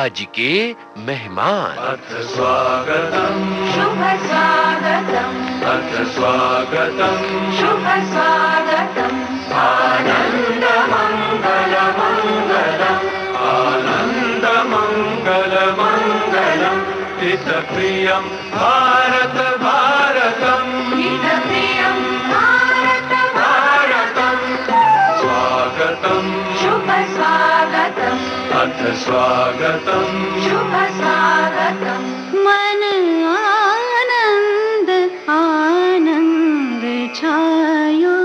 आज के मेहमान। अथ स्वागतम् शुभ स्वागतम् अथ स्वागतम् शुभ स्वागतम् आनन्द मङ्गल मङ्गलम् आनन्द मङ्गल मङ्गलम् हितप्रियं भारत भारतम् हितप्रियं भारत भारतम् स्वागतम् शुभ स्वागतम् अथ स्वागतम् शुभ स्वागतम् मन आनंद आनंद छायो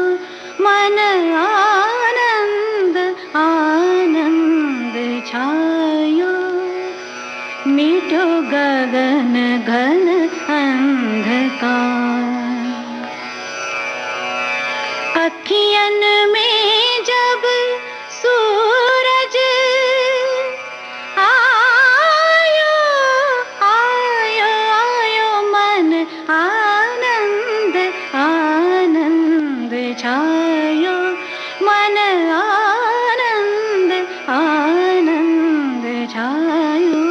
मन आनंद आनंद छायो मिटो गगन घन अंधकार अखियन में जब सूरज आयो आयो आयो मन आनंद आनंद छायो मन आनंद आनंद छायो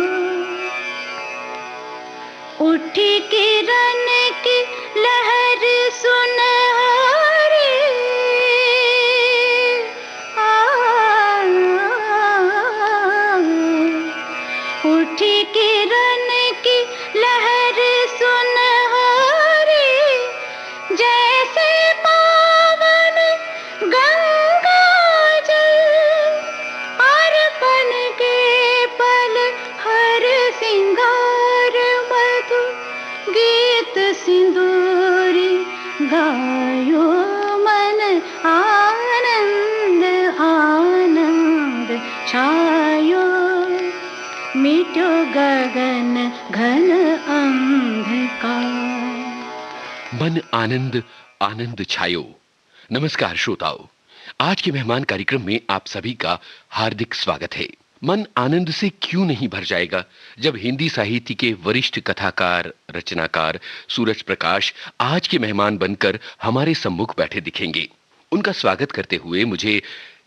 उठी किरण की लहर सुनहरी उठी किरण की लहर सुनहरी जैसे पावन गंगा जल अर्पण के पल हर सिंगार मधु गीत सिंदूरी गायो मन आनंद आनंद छायो मिटो गगन घन अंधकार। मन आनंद आनंद छायो। नमस्कार श्रोताओं, आज के मेहमान कार्यक्रम में आप सभी का हार्दिक स्वागत है। मन आनंद से क्यों नहीं भर जाएगा जब हिंदी साहित्य के वरिष्ठ कथाकार रचनाकार सूरज प्रकाश आज के मेहमान बनकर हमारे सम्मुख बैठे दिखेंगे। उनका स्वागत करते हुए मुझे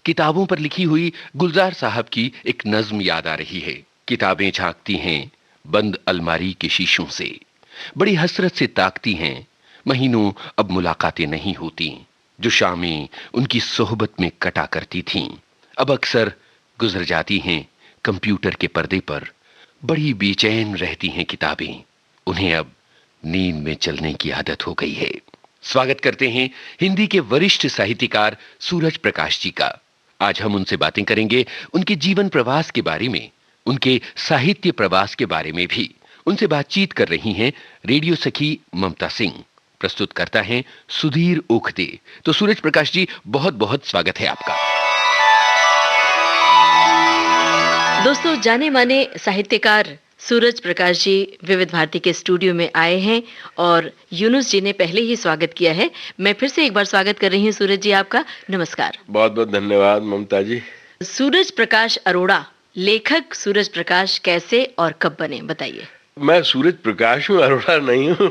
किताबों पर लिखी हुई गुलजार साहब की एक नज्म याद आ रही है। किताबें झांकती हैं बंद अलमारी के शीशों से, बड़ी हसरत से ताकती हैं, महीनों अब मुलाकातें नहीं होती। जो शामें उनकी सोहबत में कटा करती थीं, अब अक्सर गुजर जाती हैं कंप्यूटर के पर्दे पर। बड़ी बेचैन रहती हैं किताबें, उन्हें अब नींद में चलने की आदत हो गई है। स्वागत करते हैं हिंदी के वरिष्ठ साहित्यकार सूरज प्रकाश जी का। आज हम उनसे बातें करेंगे उनके जीवन प्रवास के बारे में, उनके साहित्य प्रवास के बारे में भी। उनसे बातचीत कर रही हैं रेडियो सखी ममता सिंह। प्रस्तुत करता है सुधीर ओखदे। तो सूरज प्रकाश जी, बहुत बहुत स्वागत है आपका। दोस्तों, जाने माने साहित्यकार सूरज प्रकाश जी विविध भारती के स्टूडियो में आए हैं और यूनुस जी ने पहले ही स्वागत किया है। मैं फिर से एक बार स्वागत कर रही हूँ सूरज जी आपका। नमस्कार। बहुत बहुत धन्यवाद ममता जी। सूरज प्रकाश अरोड़ा, लेखक सूरज प्रकाश कैसे और कब बने, बताइए। मैं सूरज प्रकाश हूँ, अरोड़ा नहीं हूँ,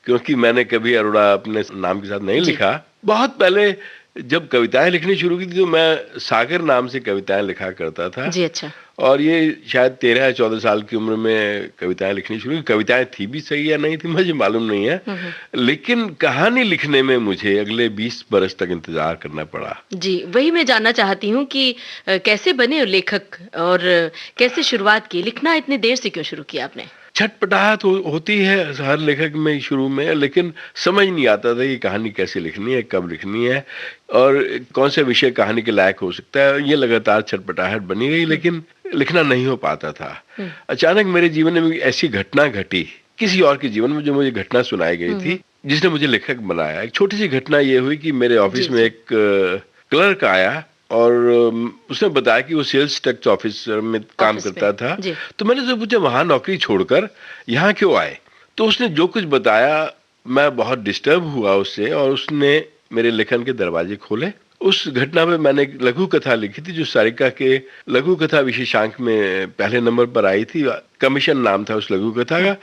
क्योंकि मैंने कभी अरोड़ा अपने नाम के साथ नहीं लिखा। बहुत पहले जब कविताएं लिखनी शुरू की थी तो मैं सागर नाम से कविताएं लिखा करता था जी। अच्छा। और ये शायद 13 या 14 साल की उम्र में कविताएं लिखनी शुरू की। कविताएं थी भी सही या नहीं थी मुझे मालूम नहीं है, लेकिन कहानी लिखने में मुझे अगले 20 बरस तक इंतजार करना पड़ा। जी, वही मैं जानना चाहती हूँ कि कैसे बने लेखक और कैसे शुरुआत की, लिखना इतनी देर से क्यों शुरू किया आपने? छटपटाहट होती है हर लेखक में शुरू में, लेकिन समझ नहीं आता था कि कहानी कैसे लिखनी है, कब लिखनी है और कौन से विषय कहानी के लायक हो सकता है। ये लगातार छटपटाहट बनी रही, लेकिन लिखना नहीं हो पाता था। अचानक मेरे जीवन में ऐसी घटना घटी, किसी और के जीवन में, जो मुझे घटना सुनाई गई थी, जिसने मुझे लेखक बनाया। एक छोटी सी घटना ये हुई कि मेरे ऑफिस में एक क्लर्क आया और उसने बताया कि वो सेल्स टैक्स ऑफिसर में काम करता था। तो मैंने उससे पूछा, वहां नौकरी छोड़कर यहाँ क्यों आए? तो उसने जो कुछ बताया, मैं बहुत डिस्टर्ब हुआ उससे, और उसने मेरे लेखन के दरवाजे खोले। उस घटना में मैंने एक लघु कथा लिखी थी जो सारिका के लघु कथा विशेषांक में पहले नंबर पर आई थी। कमीशन नाम था उस लघु कथा का,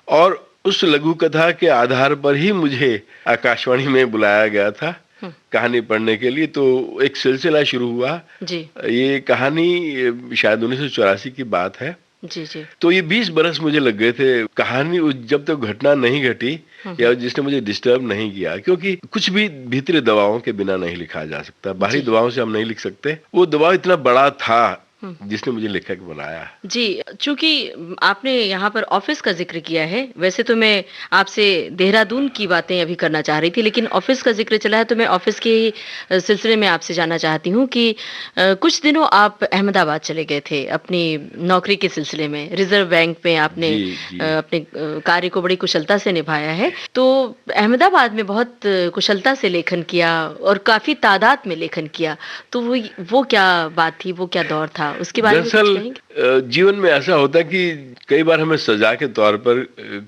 और उस लघु कथा के आधार पर ही मुझे आकाशवाणी में बुलाया गया था कहानी पढ़ने के लिए। तो एक सिलसिला शुरू हुआ जी। ये कहानी शायद 1984 की बात है जी जी। तो ये 20 बरस मुझे लग गए थे। कहानी जब तक घटना नहीं घटी या जिसने मुझे डिस्टर्ब नहीं किया, क्योंकि कुछ भी भीतरी दबावों के बिना नहीं लिखा जा सकता। बाहरी जी। दबाव से हम नहीं लिख सकते। वो दबाव इतना बड़ा था जिसने मुझे लेखक बनाया। जी, चूँकि आपने यहाँ पर ऑफ़िस का ज़िक्र किया है, वैसे तो मैं आपसे देहरादून की बातें अभी करना चाह रही थी, लेकिन ऑफ़िस का ज़िक्र चला है तो मैं ऑफ़िस के ही सिलसिले में आपसे जानना चाहती हूँ कि कुछ दिनों आप अहमदाबाद चले गए थे अपनी नौकरी के सिलसिले में। रिज़र्व बैंक में आपने जी, जी। अपने कार्य को बड़ी कुशलता से निभाया है। तो अहमदाबाद में बहुत कुशलता से लेखन किया और काफ़ी तादाद में लेखन किया। तो वो क्या बात थी, वो क्या दौर था? उसके बारे में कुछ दरअसल कहेंगे? जीवन में ऐसा होता है कि कई बार हमें सजा के तौर पर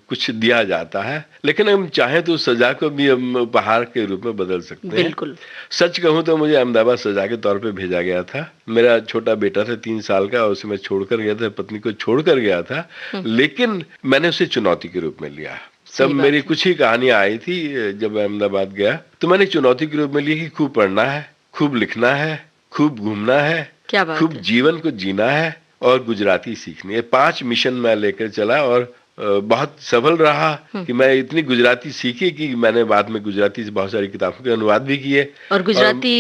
कुछ दिया जाता है, लेकिन हम चाहें तो सजा को भी हम उपहार के रूप में बदल सकते हैं। बिल्कुल। सच कहूं तो मुझे अहमदाबाद सजा के तौर पे भेजा गया था। मेरा छोटा बेटा था 3 साल का, उसे मैं छोड़कर गया था, पत्नी को छोड़कर गया था, लेकिन मैंने उसे चुनौती के रूप में लिया। तब सही बात मेरी है। कुछ ही कहानियां आई थी जब अहमदाबाद गया, तो मैंने चुनौती के रूप में लिया कि खूब पढ़ना है, खूब लिखना है, खूब घूमना है, क्या बात खूब है। जीवन को जीना है और गुजराती सीखनी है। 5 मिशन मैं लेकर चला और बहुत सफल रहा कि मैं इतनी गुजराती सीखी कि मैंने बाद में गुजराती से बहुत सारी किताबों के अनुवाद भी किए। और गुजराती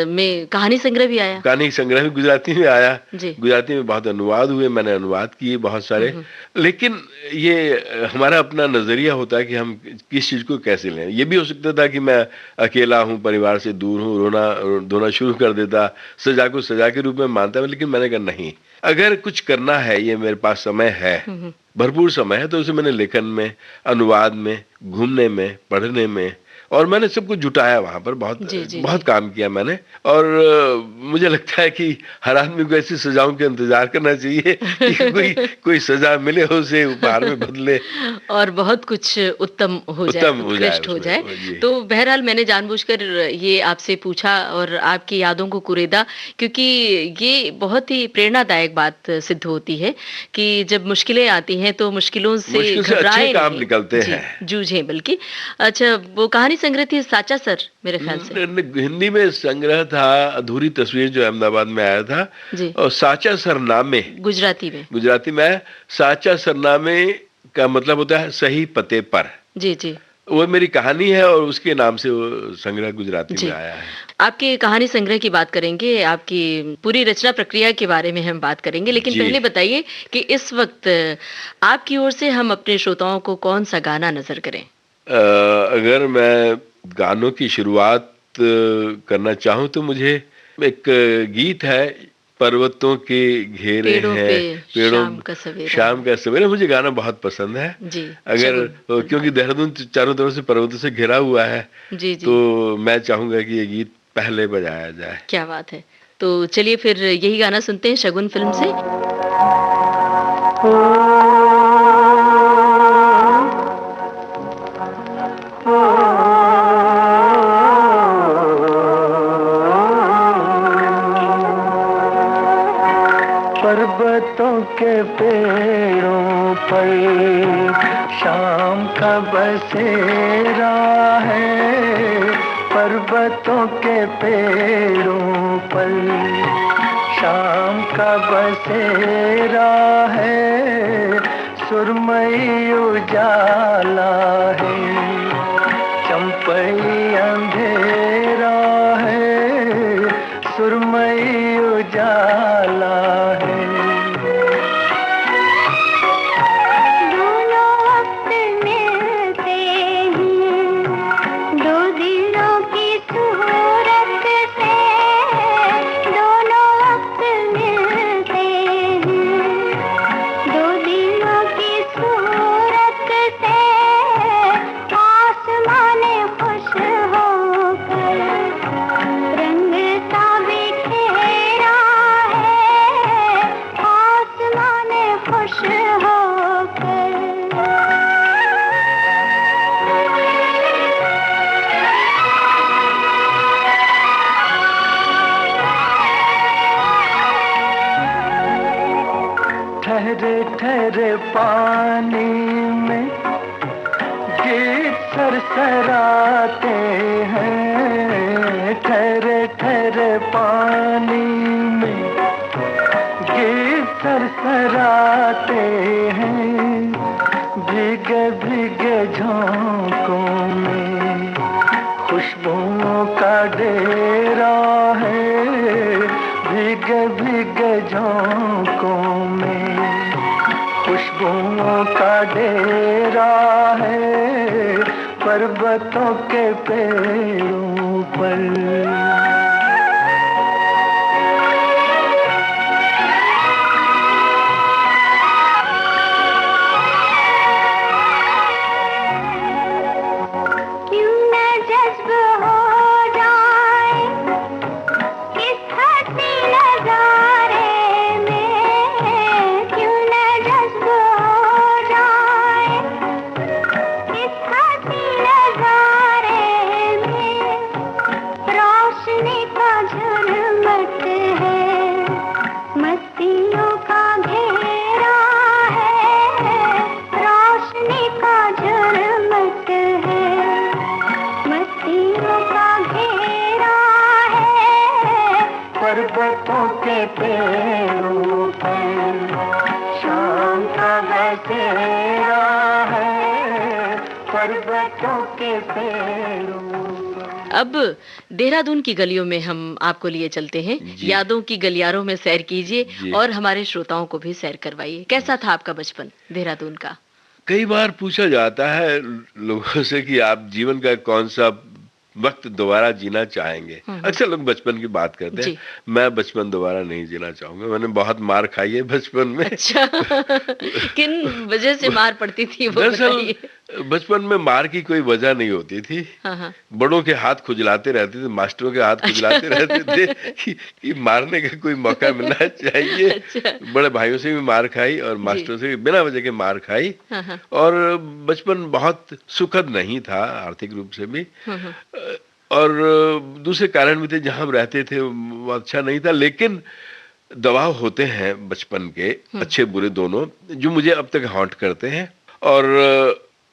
में कहानी संग्रह भी आया? कहानी संग्रह भी गुजराती में आया। जी। गुजराती में बहुत अनुवाद हुए, मैंने अनुवाद किए बहुत सारे। लेकिन ये हमारा अपना नजरिया होता है कि हम किस चीज को कैसे लें। ये भी हो सकता था कि मैं अकेला हूँ, परिवार से दूर हूँ, रोना धोना शुरू कर देता, सजा को सजा के रूप में मानता, लेकिन मैंने कहा नहीं, अगर कुछ करना है, ये मेरे पास समय है, भरपूर समय है, तो उसे मैंने लेखन में, अनुवाद में, घूमने में, पढ़ने में, और मैंने सब कुछ जुटाया वहां पर। बहुत जी, जी, बहुत जी। काम किया मैंने। और मुझे लगता है कि हर आदमी को ऐसी सजाओं का इंतजार करना चाहिए कि कोई सजा मिले, उसे उपहार में बदले, और बहुत कुछ उत्तम हो जाए, उत्तम हो जाए उत्कृष्ट हो उसमें। जाए। जी। तो बहरहाल मैंने जानबूझकर ये आपसे पूछा और आपकी यादों को कुरेदा, क्योंकि ये बहुत ही प्रेरणादायक बात सिद्ध होती है कि जब मुश्किलें आती हैं तो मुश्किलों से मुश्किल से घबराएं अच्छे काम नहीं। निकलते जी, हैं। जूझें बल्कि। अच्छा, वो कहानी संग्रह थी साचा सर मेरे ख्याल से। हिंदी में संग्रह था अधूरी तस्वीर, जो अहमदाबाद में आया था, जी। और साचा सरनामे गुजराती में। गुजराती में। साचा सरनामे का मतलब होता है सही पते पर। जी जी वो मेरी कहानी है और उसके नाम से वो संग्रह गुजराती जी। में आया है। आपके कहानी संग्रह की बात करेंगे, आपकी पूरी रचना प्रक्रिया के बारे में हम बात करेंगे, लेकिन जी। पहले बताइए कि इस वक्त आपकी ओर से हम अपने श्रोताओं को कौन सा गाना नजर करें? अगर मैं गानों की शुरुआत करना चाहूँ तो मुझे एक गीत है, पर्वतों के घेरे पेड़ों हैं, पे शाम का सवेरा। शाम का सवेरा, मुझे गाना बहुत पसंद है। जी, अगर शगुन। क्योंकि देहरादून चारों तरफ से पर्वतों से घिरा हुआ है, जी जी। तो मैं चाहूंगा कि ये गीत पहले बजाया जाए। क्या बात है। तो चलिए फिर यही गाना सुनते हैं शगुन फिल्म से। पर्वतों के पेड़ों पर शाम का बसेरा है, पर्वतों के पेड़ों पर शाम का बसेरा है, सुरमई उजाला है, चंपई अंधेरा है, सुरमई उजाला है। दोनों वक्त मिलते हैं, दो दिलों की सूरत से, दोनों वक्त मिलते हैं, दो दिलों की सूरत से, आसमान खुश होकर रंग सा बिखेरा है, आसमान खुश होकर। ठहरे ठहरे पानी में गीत सरसराते हैं, ठहरे ठहरे पानी में गीत सरसराते भीगे झोंकों में खुशबुओं का डेरा है, भीगे भीगे झोंकों में खुशबुओं का डेरा है, पर्वतों के पेड़ों पर। पर्वतों के पेड़ों पर शाम का बसेरा है, पर्वतों के पेड़ों पर। अब देहरादून की गलियों में हम आपको लिए चलते हैं। यादों की गलियारों में सैर कीजिए और हमारे श्रोताओं को भी सैर करवाइए। कैसा था आपका बचपन देहरादून का? कई बार पूछा जाता है लोगों से कि आप जीवन का कौन सा वक्त दोबारा जीना चाहेंगे। अक्सर लोग बचपन की बात करते हैं। मैं बचपन दोबारा नहीं जीना चाहूंगा। मैंने बहुत मार खाई है बचपन में। अच्छा। किन वजह से मार पड़ती थी वो बताइए? बचपन में मार की कोई वजह नहीं होती थी। बड़ों के हाथ खुजलाते रहते थे, मास्टरों के हाथ खुजलाते रहते थे कि मारने का कोई मौका मिलना चाहिए। अच्छा। बड़े भाइयों से भी मार खाई और मास्टरों से भी बिना वजह के मार खाई। और बचपन बहुत सुखद नहीं था आर्थिक रूप से भी, और दूसरे कारण भी थे। जहां हम रहते थे वो अच्छा नहीं था, लेकिन दबाव होते हैं बचपन के, अच्छे बुरे दोनों, जो मुझे अब तक हॉन्ट करते हैं। और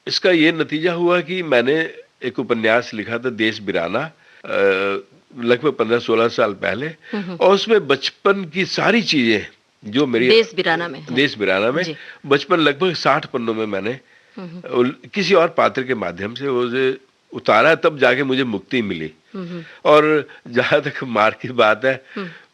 इसका ये नतीजा हुआ कि मैंने एक उपन्यास लिखा था देश बिराना, लगभग 15-16 साल पहले, और उसमें बचपन की सारी चीजें जो मेरी देश बिराना में बचपन लगभग 60 पन्नों में मैंने किसी और पात्र के माध्यम से वो उतारा, तब जाके मुझे मुक्ति मिली। और जहां तक मार की बात है,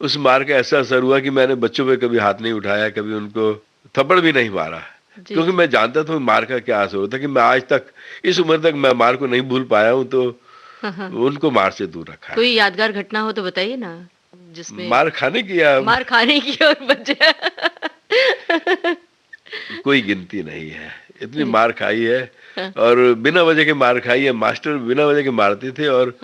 उस मार का ऐसा असर हुआ कि मैंने बच्चों पे कभी हाथ नहीं उठाया, कभी उनको थप्पड़ भी नहीं मारा, क्योंकि मैं जानता था मार का क्या असर होता है। कि मैं आज तक इस उम्र तक मैं मार को नहीं भूल पाया हूँ, तो उनको मार से दूर रखा है। कोई यादगार घटना हो तो बताइए ना, जिसमें मार खाने की या मार खाने की और बच्चे कोई गिनती नहीं है। इतनी मार खाई है, और बिना वजह के मार खाई है। मास्टर बिना वजह के मारते थे, और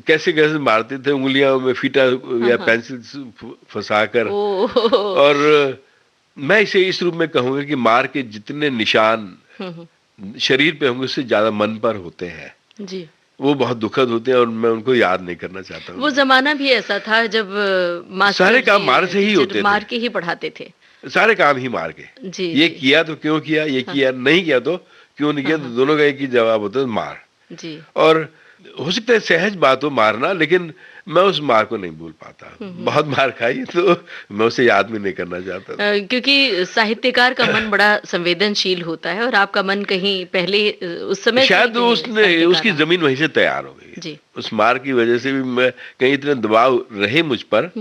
कैसे कैसे मारते थे, उंगलियों में फीटा या पेंसिल फंसाकर। और मैं इसे इस रूप में कहूंगा कि मार के जितने निशान शरीर पे होंगे उससे ज्यादा मन पर होते हैं जी, वो बहुत दुखद होते हैं, और मैं उनको याद नहीं करना चाहता। वो जमाना भी ऐसा था जब सारे काम मार से ही होते थे, मार के ही पढ़ाते थे, सारे काम ही मार के। ये किया तो क्यों किया, ये किया नहीं किया तो क्यों नहीं किया, तो दोनों का एक ही जवाब होता है, मार जी। और हो सकता है सहज बात हो मारना, लेकिन मैं उस मार को नहीं भूल पाता। बहुत मार खाई, तो मैं उसे याद भी नहीं करना चाहता। क्योंकि साहित्यकार का मन बड़ा संवेदनशील होता है, और आपका मन कहीं पहले उस समय शायद उसकी जमीन वहीं से तैयार हो गई जी। उस मार की वजह से भी मैं कहीं इतने दबाव रहे मुझ पर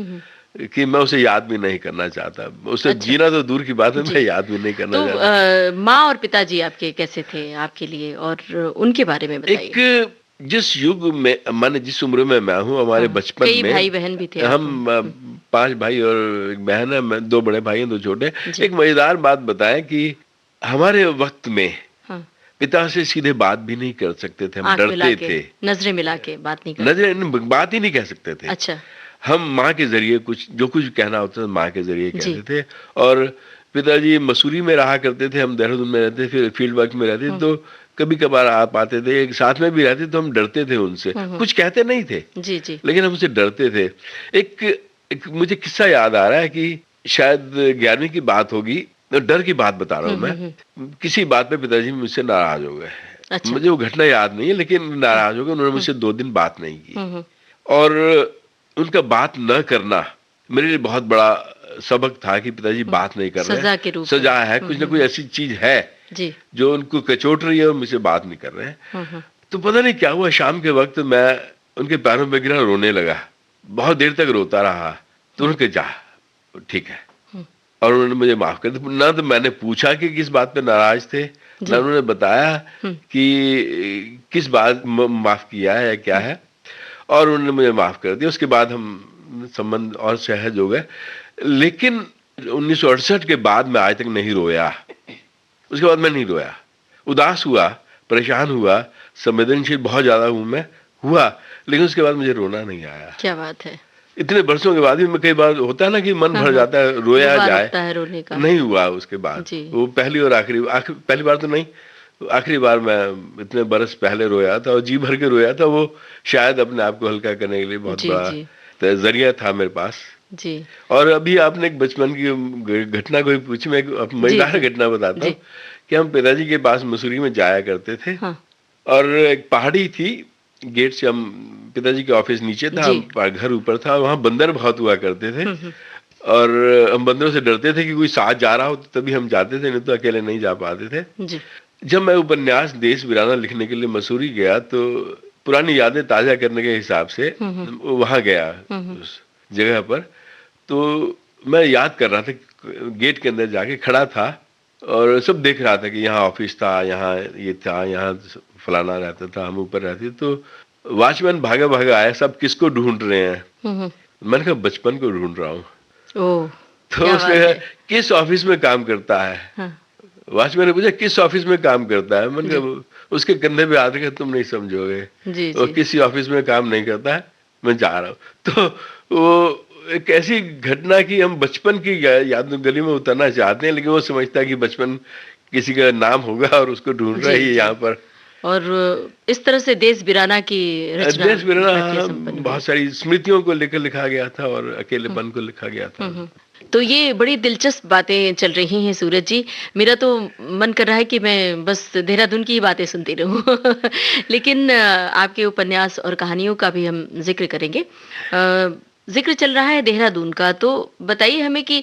कि मैं उसे याद भी नहीं करना चाहता। उसे जीना तो दूर की बात है, मैं याद भी नहीं करना चाहता। माँ और पिताजी आपके कैसे थे आपके लिए, और उनके बारे में बताइए। एक जिस युग में माने जिस उम्र में मैं हूँ, हमारे बचपन में कई भाई बहन भी थे। हम 5 भाई और एक बहन है, मैं 2 बड़े भाई हैं 2 छोटे। एक मजेदार बात बताएं कि हमारे वक्त में पिता से सीधे बात भी नहीं कर सकते थे, हम डरते थे। नजरें मिला के बात नहीं बात ही नहीं कह सकते थे। अच्छा। हम माँ के जरिए जो कुछ कहना होता था माँ के जरिए कहते थे। और पिताजी मसूरी में रहा करते थे, हम देहरादून में रहते, फिर फील्ड वर्क में रहते, तो कभी कभार आप आते थे, एक साथ में भी रहते, तो हम डरते थे उनसे। कुछ कहते नहीं थे जी जी, लेकिन हम उनसे डरते थे। एक मुझे किस्सा याद आ रहा है कि शायद 11वीं की बात होगी, डर की बात बता रहा हूँ मैं। किसी बात पे पिताजी मुझसे नाराज हो गए। अच्छा। मुझे वो घटना याद नहीं है, लेकिन नाराज हो गए। उन्होंने मुझसे 2 दिन बात नहीं की, और उनका बात न करना मेरे लिए बहुत बड़ा सबक था कि पिताजी बात नहीं कर रहे हैं, सजा है, कुछ ना कुछ ऐसी चीज है जी। जो उनको कचोट रही है और मुझसे बात नहीं कर रहे हैं। हम्म। तो पता नहीं क्या हुआ, शाम के वक्त मैं उनके पैरों पे गिरा, रोने लगा, बहुत देर तक रोता रहा। तो उन्होंने कहा जा ठीक है, और उन्होंने मुझे माफ कर दिया। ना तो मैंने पूछा कि किस बात पे नाराज थे, जी। ना उन्होंने बताया कि किस बात माफ किया है या क्या है, और उन्होंने मुझे माफ कर दिया। उसके बाद हम संबंध और सहज हो गए। लेकिन 1968 के बाद मैं आज तक नहीं रोया। उसके बाद मैं नहीं रोया, उदास हुआ, परेशान हुआ, संवेदनशील बहुत ज्यादा हूं मैं, हुआ, लेकिन उसके बाद मुझे रोना नहीं आया। क्या बात है। इतने बरसों के बाद भी मैं, कई बार होता है ना कि मन भर हाँ। जाता है, रोया गुबार जाए, उठता है रोने का। नहीं हुआ उसके बाद। जी। वो पहली और आखिरी पहली बार तो नहीं, आखिरी बार मैं इतने बरस पहले रोया था, और जी भर के रोया था। वो शायद अपने आप को हल्का करने के लिए बहुत जी, बड़ा जी। जरिया था मेरे पास। जी। और अभी आपने एक बचपन की घटना कोई पूछी, मैं एक मजेदार जी। घटना बताता जी। हूँ कि हम पिताजी के पास मसूरी में जाया करते थे। हाँ। और एक पहाड़ी थी, गेट से हम, पिताजी के ऑफिस नीचे था, जी। घर ऊपर था, वहाँ बंदर बहुत हुआ करते थे। और हम बंदरों से डरते थे कि कोई साथ जा रहा हो तो तभी हम जाते थे, नहीं तो अकेले नहीं जा पाते थे। जी। जब मैं उपन्यास देश वीराना लिखने के लिए मसूरी गया, तो पुरानी यादें ताजा करने के हिसाब से वहां गया, उस जगह पर। तो मैं याद कर रहा था, गेट के अंदर जाके खड़ा था और सब देख रहा था कि यहाँ ऑफिस था, यहाँ ये था, यहाँ फलाना रहता था, हम ऊपर रहते। तो वॉचमैन भागा भागा आया, सब किसको ढूंढ रहे हैं? मैंने कहा बचपन को ढूंढ रहा हूँ। ओह, तो क्या उसने बात कहा किस ऑफिस में काम करता है? हाँ। वॉचमैन ने पूछा किस ऑफिस में काम करता है? मैंने कहा, उसके कंधे पे हाथ रखा, तुम नहीं समझोगे, जी, वो जी। किसी ऑफिस में काम नहीं करता है, मैं जा रहा हूँ। तो वो एक ऐसी घटना की हम बचपन की याद गली में उतरना चाहते हैं, लेकिन वो समझता है कि बचपन किसी का नाम होगा और उसको ढूंढ रहा है जी, ये जी। यहाँ पर। और इस तरह से देश बिराना की रचना देश बिराना प्रक्रिया संपन्न हुई। बहुत सारी स्मृतियों को लेकर लिखा गया था और अकेलेपन को लिखा गया था। तो ये बड़ी दिलचस्प बातें चल रही हैं सूरज जी। मेरा तो मन कर रहा है कि मैं बस देहरादून की ही बातें सुनती रहूं। लेकिन आपके उपन्यास और कहानियों का भी हम जिक्र करेंगे। जिक्र चल रहा है देहरादून का, तो बताइए हमें कि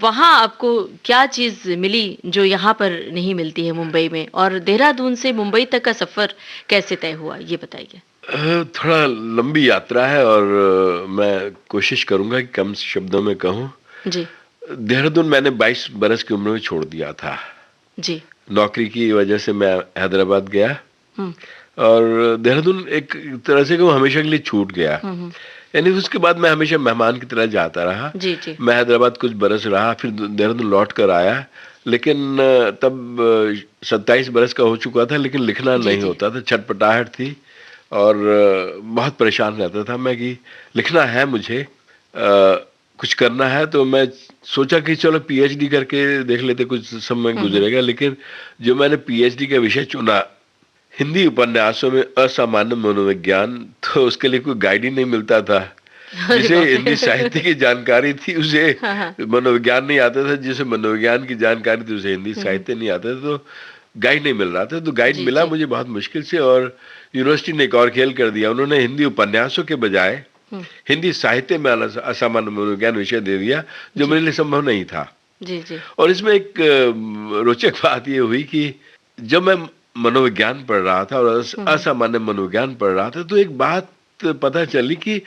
वहाँ आपको क्या चीज़ मिली जो यहाँ पर नहीं मिलती है मुंबई में, और देहरादून से मुंबई तक का सफ़र कैसे तय हुआ, ये बताइए। थोड़ा लंबी यात्रा है और मैं कोशिश करूंगा कि कम शब्दों में कहूँ। जी। देहरादून मैंने 22 बरस की उम्र में छोड़ दिया था। जी। नौकरी की वजह से मैं हैदराबाद गया, और देहरादून एक तरह से कहूँ हमेशा के लिए छूट गया। यानी उसके बाद मैं हमेशा मेहमान की तरह जाता रहा। जी, जी। मैं हैदराबाद कुछ बरस रहा, फिर देहरादून लौट कर आया, लेकिन तब 27 बरस का हो चुका था, लेकिन लिखना जी, नहीं जी। होता था, छटपटाहट थी, और बहुत परेशान रहता था मैं कि लिखना है मुझे, कुछ करना है। तो मैं सोचा कि चलो पीएचडी करके देख लेते, कुछ समय गुजरेगा। लेकिन जो मैंने पीएचडी का विषय चुना, हिंदी उपन्यासों में असामान्य मनोविज्ञान, तो उसके लिए कोई गाइड ही नहीं मिलता था। जिसे हिंदी साहित्य की जानकारी थी उसे मनोविज्ञान नहीं आता था, जिसे मनोविज्ञान की जानकारी थी उसे हिंदी साहित्य नहीं आता था। तो गाइड नहीं मिल रहा था। तो गाइड जी, मिला जी। मुझे बहुत मुश्किल से, और यूनिवर्सिटी ने एक और खेल कर दिया। उन्होंने हिंदी उपन्यासों के बजाय हिंदी साहित्य में असामान्य मनोविज्ञान विषय दे दिया, जो मेरे लिए संभव नहीं था। जी, जी। और इसमें एक रोचक बात ये हुई कि जब मैं मनोविज्ञान पढ़ रहा था और असामान्य मनोविज्ञान पढ़ रहा था, तो एक बात पता चली कि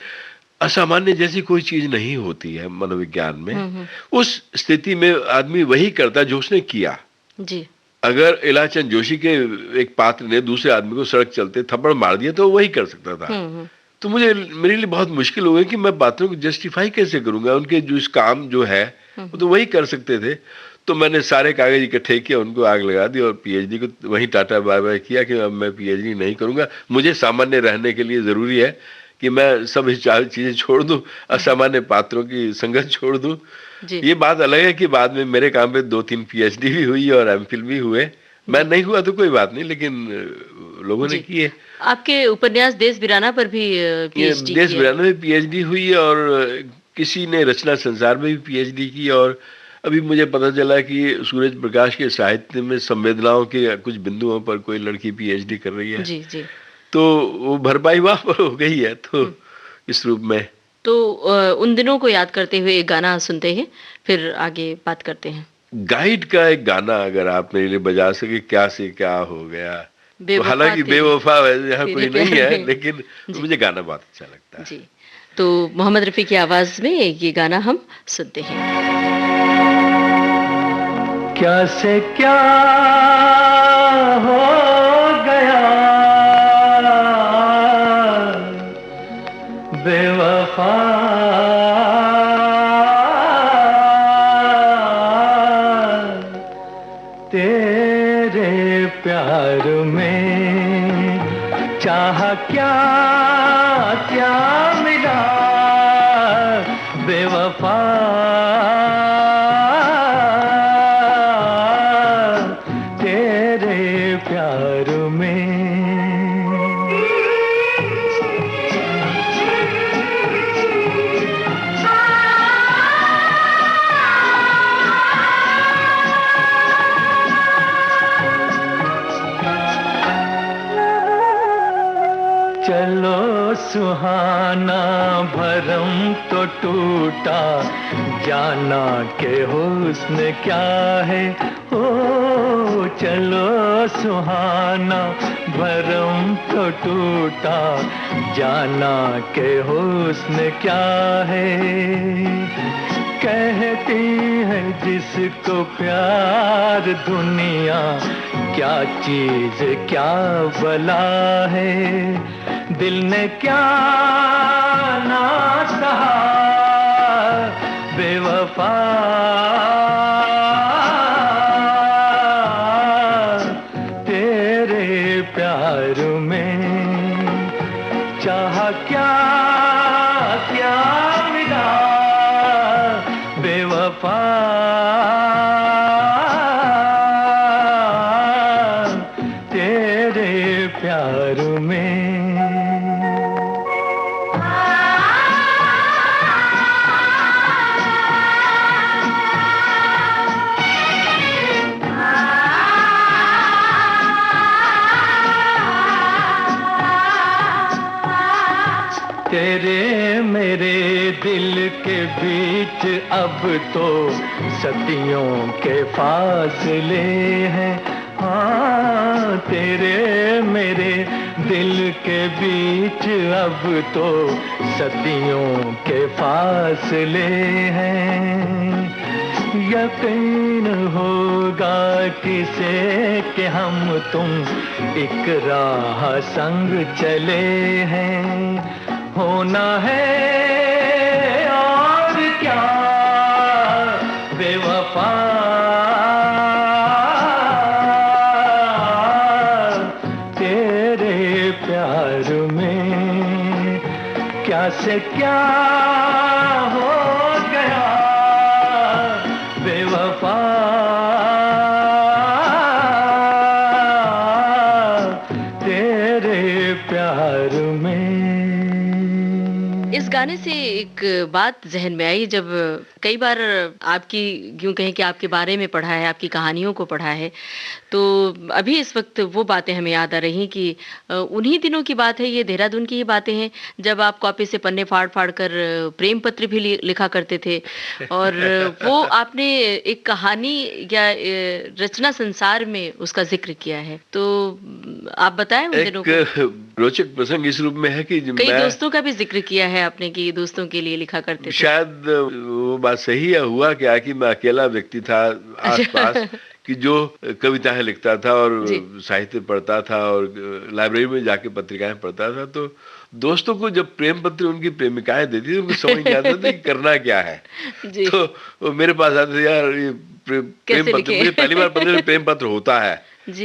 असामान्य जैसी कोई चीज नहीं होती है मनोविज्ञान में। उस स्थिति में आदमी वही करता जो उसने किया। जी। अगर इलाचंद जोशी के एक पात्र ने दूसरे आदमी को सड़क चलते थप्पड़ मार दिया तो वही कर सकता था। तो मेरे लिए बहुत मुश्किल हो गई कि मैं पात्रों को जस्टिफाई कैसे करूंगा। उनके जो इस काम जो है वो तो वही कर सकते थे। तो मैंने सारे कागज इकट्ठे किए, उनको आग लगा दी, और पीएचडी को वहीं टाटा बाय बाय किया कि अब मैं पीएचडी नहीं करूंगा। मुझे सामान्य रहने के लिए जरूरी है कि मैं सब चीजें छोड़ दूं, असामान्य पात्रों की संगत छोड़ दूं। ये बात अलग है कि बाद में मेरे काम पे 2-3 पीएचडी भी हुई और एमफिल भी हुए। मैं नहीं हुआ तो कोई बात नहीं, लेकिन लोगों ने किए। आपके उपन्यास देश बिराना पर भी पीएचडी देश बिराना में पीएचडी हुई, और किसी ने रचना संसार में भी पीएचडी की। और अभी मुझे पता चला कि सूरज प्रकाश के साहित्य में संवेदनाओं के कुछ बिंदुओं पर कोई लड़की पीएचडी कर रही है। जी, जी। तो वो भरपाई वहां पर हो गई है, तो इस रूप में। तो उन दिनों को याद करते हुए एक गाना सुनते हैं, फिर आगे बात करते हैं। गाइड का एक गाना अगर आप मेरे लिए बजा सके, क्या से क्या हो गया। तो हालांकि बेवफा यहाँ कोई नहीं है, लेकिन मुझे गाना बहुत अच्छा लगता है जी। तो मोहम्मद रफ़ी की आवाज में ये गाना हम सुनते हैं। क्या से क्या हो गया बेवफा, तेरे प्यार में चाह क्या क्या मिला बेवफा, तेरे प्यार में। चलो सुहाना भरम तो टूटा, जाना के हुस्न क्या है। ओ चलो सुहाना भरम तो टूटा, जाना के हुस्न क्या है। कहती है जिसको प्यार दुनिया, क्या चीज क्या भला है। दिल ने क्या ना सहा बेवफा, तेरे प्यार में चाह क्या क्या मिला बेवफा, तेरे प्यार में। तेरे मेरे दिल के बीच अब तो सदियों के फासले हैं। हाँ तेरे मेरे दिल के बीच अब तो सदियों के फासले हैं। यकीन होगा किसे कि हम तुम एक राह संग चले हैं। होना है और क्या बेवफा, तेरे प्यार में क्या से क्या हो गया बेवफा, तेरे प्यार में। इस गाने से एक बात जहन में आई, जब कई बार आपकी यूं कहें कि आपके बारे में पढ़ा है, आपकी कहानियों को पढ़ा है, तो अभी इस वक्त वो बातें हमें याद आ रही कि उन्हीं दिनों की बात है, ये देहरादून की ही बातें हैं जब आप कॉपी से पन्ने फाड़ फाड़ कर प्रेम पत्र भी लिखा करते थे। और वो आपने एक कहानी या रचना संसार में उसका जिक्र किया है, तो आप बताएं उन दिनों को। रोचक प्रसंग इस रूप में है कि कई दोस्तों का भी जिक्र किया है आपने कि दोस्तों के लिए लिखा करते थे। शायद वो बात सही है, हुआ क्या कि मैं अकेला व्यक्ति था आसपास कि जो कविताएं लिखता था और साहित्य पढ़ता था और लाइब्रेरी में जाके पत्रिकाएं पढ़ता था। तो दोस्तों को जब प्रेम पत्र उनकी प्रेमिकाएं देती थी, उनको समझ नहीं आता था कि करना क्या है। तो वो मेरे पास आते थे, यार ये प्रेम पत्र, मुझे पहली बार पता चला प्रेम पत्र होता है,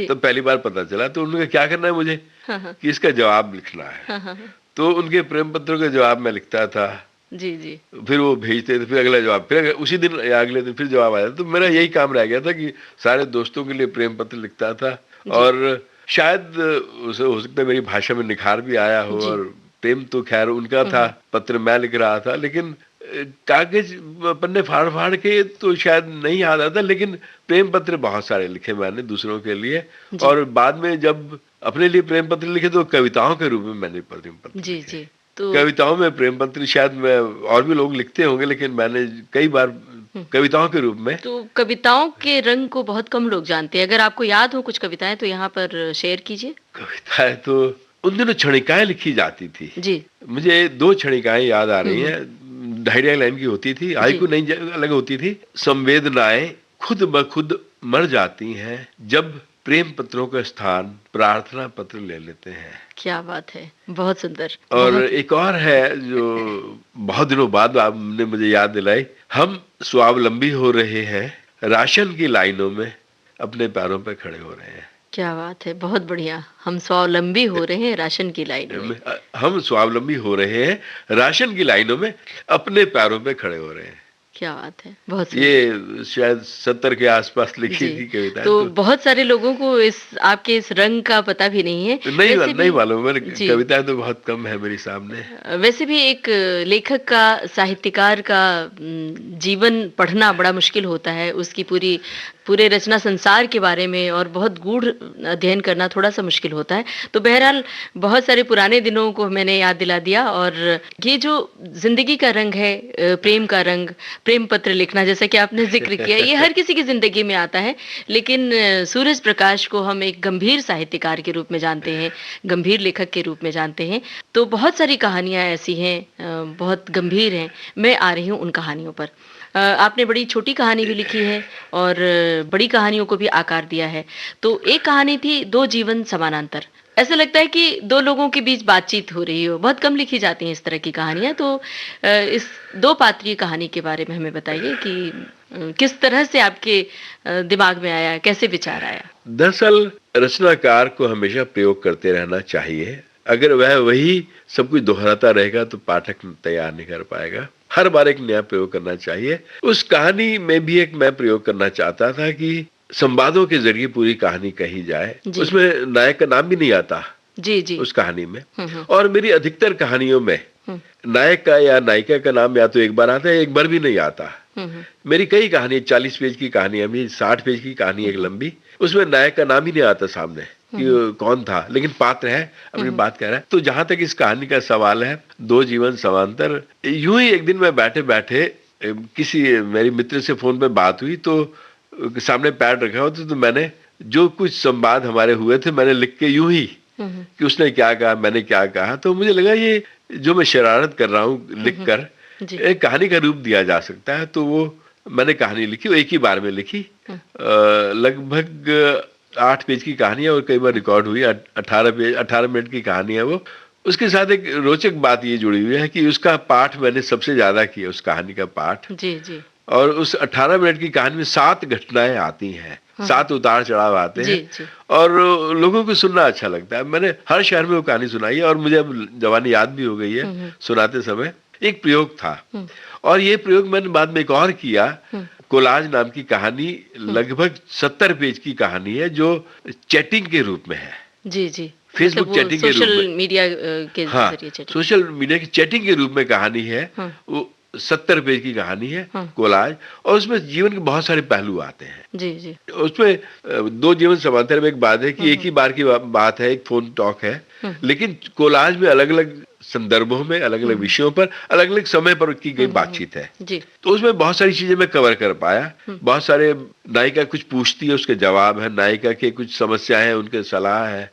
तो पहली बार पता चला। तो उन्होंने क्या करना है मुझे कि इसका जवाब लिखना है। तो उनके प्रेम पत्रों का जवाब मैं लिखता था। जी जी। फिर वो भेजते थे, फिर अगला जवाब, फिर उसी दिन या अगले दिन फिर जवाब आया। तो मेरा यही काम रह गया था कि सारे दोस्तों के लिए प्रेम पत्र लिखता था। और शायद उसे हो सकता है मेरी भाषा में निखार भी आया हो। और प्रेम तो खैर उनका था, पत्र मैं लिख रहा था, लेकिन कागज पन्ने फाड़ फाड़ के तो शायद नहीं याद आता, लेकिन प्रेम पत्र बहुत सारे लिखे मैंने दूसरों के लिए। और बाद में जब अपने लिए प्रेम पत्र लिखे तो कविताओं के रूप में मैंने प्रेम पत्र जी जी। तो कविताओं में प्रेम पत्र शायद मैं, और भी लोग लिखते होंगे, लेकिन मैंने कई बार कविताओं के रूप में। तो कविताओं के रंग को बहुत कम लोग जानते हैं। अगर आपको याद हो कुछ कविताएं तो यहाँ पर शेयर कीजिए। कविताएं तो उन दिनों क्षणिकाएं लिखी जाती थी जी। मुझे 2 क्षणिकाएं याद आ रही हैं, 2.5 लाइन की होती थी, हाइकू नहीं अलग होती थी। संवेदनाएं खुद ब खुद मर जाती हैं जब प्रेम पत्रों का स्थान प्रार्थना पत्र ले लेते हैं। क्या बात है, बहुत सुंदर। और एक और है जो बहुत दिनों बाद आपने मुझे याद दिलाई, हम स्वावलंबी हो रहे हैं, राशन की लाइनों में अपने पैरों पे खड़े हो रहे हैं। क्या बात है, बहुत बढ़िया। हम स्वावलंबी हो रहे हैं राशन की लाइनों में। हम स्वावलंबी हो रहे हैं, राशन की लाइनों में अपने पैरों पे खड़े हो रहे हैं। क्या बात है, बहुत सुंदर। ये शायद 70 के आसपास लिखी थी कविता। तो बहुत सारे लोगों को आपके इस रंग का पता भी नहीं है। नहीं मालूम, कविताएं तो बहुत कम है मेरे सामने। वैसे भी एक लेखक का, साहित्यकार का जीवन पढ़ना बड़ा मुश्किल होता है। उसकी पूरे रचना संसार के बारे में और बहुत गूढ़ अध्ययन करना थोड़ा सा मुश्किल होता है। तो बहरहाल बहुत सारे पुराने दिनों को मैंने याद दिला दिया। और ये जो जिंदगी का रंग है, प्रेम का रंग, प्रेम पत्र लिखना, जैसा कि आपने जिक्र किया, ये हर किसी की जिंदगी में आता है। लेकिन सूरज प्रकाश को हम एक गंभीर साहित्यकार के रूप में जानते हैं, गंभीर लेखक के रूप में जानते हैं। तो बहुत सारी कहानियां ऐसी हैं, बहुत गंभीर हैं। मैं आ रही हूँ उन कहानियों पर। आपने बड़ी छोटी कहानी भी लिखी है और बड़ी कहानियों को भी आकार दिया है। तो एक कहानी थी 2 जीवन समानांतर। ऐसा लगता है कि 2 लोगों के बीच बातचीत हो रही हो। बहुत कम लिखी जाती हैं इस तरह की कहानियां। तो इस 2 पात्रीय कहानी के बारे में हमें बताइए कि किस तरह से आपके दिमाग में आया, कैसे विचार आया। दरअसल रचनाकार को हमेशा प्रयोग करते रहना चाहिए। अगर वह वही सब कुछ दोहराता रहेगा तो पाठक तैयार नहीं कर पाएगा। हर बार एक नया प्रयोग करना चाहिए। उस कहानी में भी एक मैं प्रयोग करना चाहता था कि संवादों के जरिए पूरी कहानी कही जाए। उसमें नायक का नाम भी नहीं आता जी उस कहानी में। और मेरी अधिकतर कहानियों में नायक का या नायिका का नाम या तो एक बार आता है, एक बार भी नहीं आता। मेरी कई कहानी 40 पेज की कहानी है, मेरी 60 पेज की कहानी एक लंबी, उसमें नायक का नाम ही नहीं आता सामने कि कौन था, लेकिन पात्र है, अपनी बात कह रहा है। तो जहां तक इस कहानी का सवाल है, 2 जीवन समांतर, यूं ही एक दिन मैं बैठे बैठे किसी मेरी मित्र से फोन पे बात हुई, तो सामने पैड रखा होता तो मैंने जो कुछ संवाद हमारे हुए थे मैंने लिख के यूं ही कि उसने क्या कहा, मैंने क्या कहा। तो मुझे लगा ये जो मैं शरारत कर रहा हूँ लिख कर एक कहानी का रूप दिया जा सकता है। तो वो मैंने कहानी लिखी, वो एक ही बार में लिखी। लगभग 8 पेज की कहानी है और कई बार रिकॉर्ड हुई। 18 मिनट की कहानी है वो। उसके साथ एक रोचक बात ये जुड़ी हुई है कि उसका पाठ मैंने सबसे ज्यादा किया, उस कहानी का पाठ। जी। और उस 18 मिनट की कहानी में 7 घटनाएं आती हैं, 7 उतार चढ़ाव आते हैं और लोगों को सुनना अच्छा लगता है। मैंने हर शहर में वो कहानी सुनाई है और मुझे अब जवानी याद भी हो गई है सुनाते समय। एक प्रयोग था और ये प्रयोग मैंने बाद में एक और किया। कोलाज नाम की कहानी लगभग 70 पेज की कहानी है जो चैटिंग के रूप में है। जी। फेसबुक मतलब चैटिंग के रूप में, सोशल मीडिया के जरिए सोशल मीडिया की चैटिंग के रूप में कहानी है। वो 70 पेज की कहानी है कोलाज, और उसमें जीवन के बहुत सारे पहलू आते हैं। जी। उसमें 2 जीवन समांतर में एक बात है कि एक ही बार की बात है, एक फोन टॉक है, लेकिन कोलाज में अलग अलग संदर्भों में, अलग अलग विषयों पर, अलग अलग समय पर की गई बातचीत है। तो उसमें बहुत सारी चीजें मैं कवर कर पाया। बहुत सारे नायिका कुछ पूछती है, उसके जवाब है, नायिका के कुछ समस्याएं हैं, उनके सलाह है,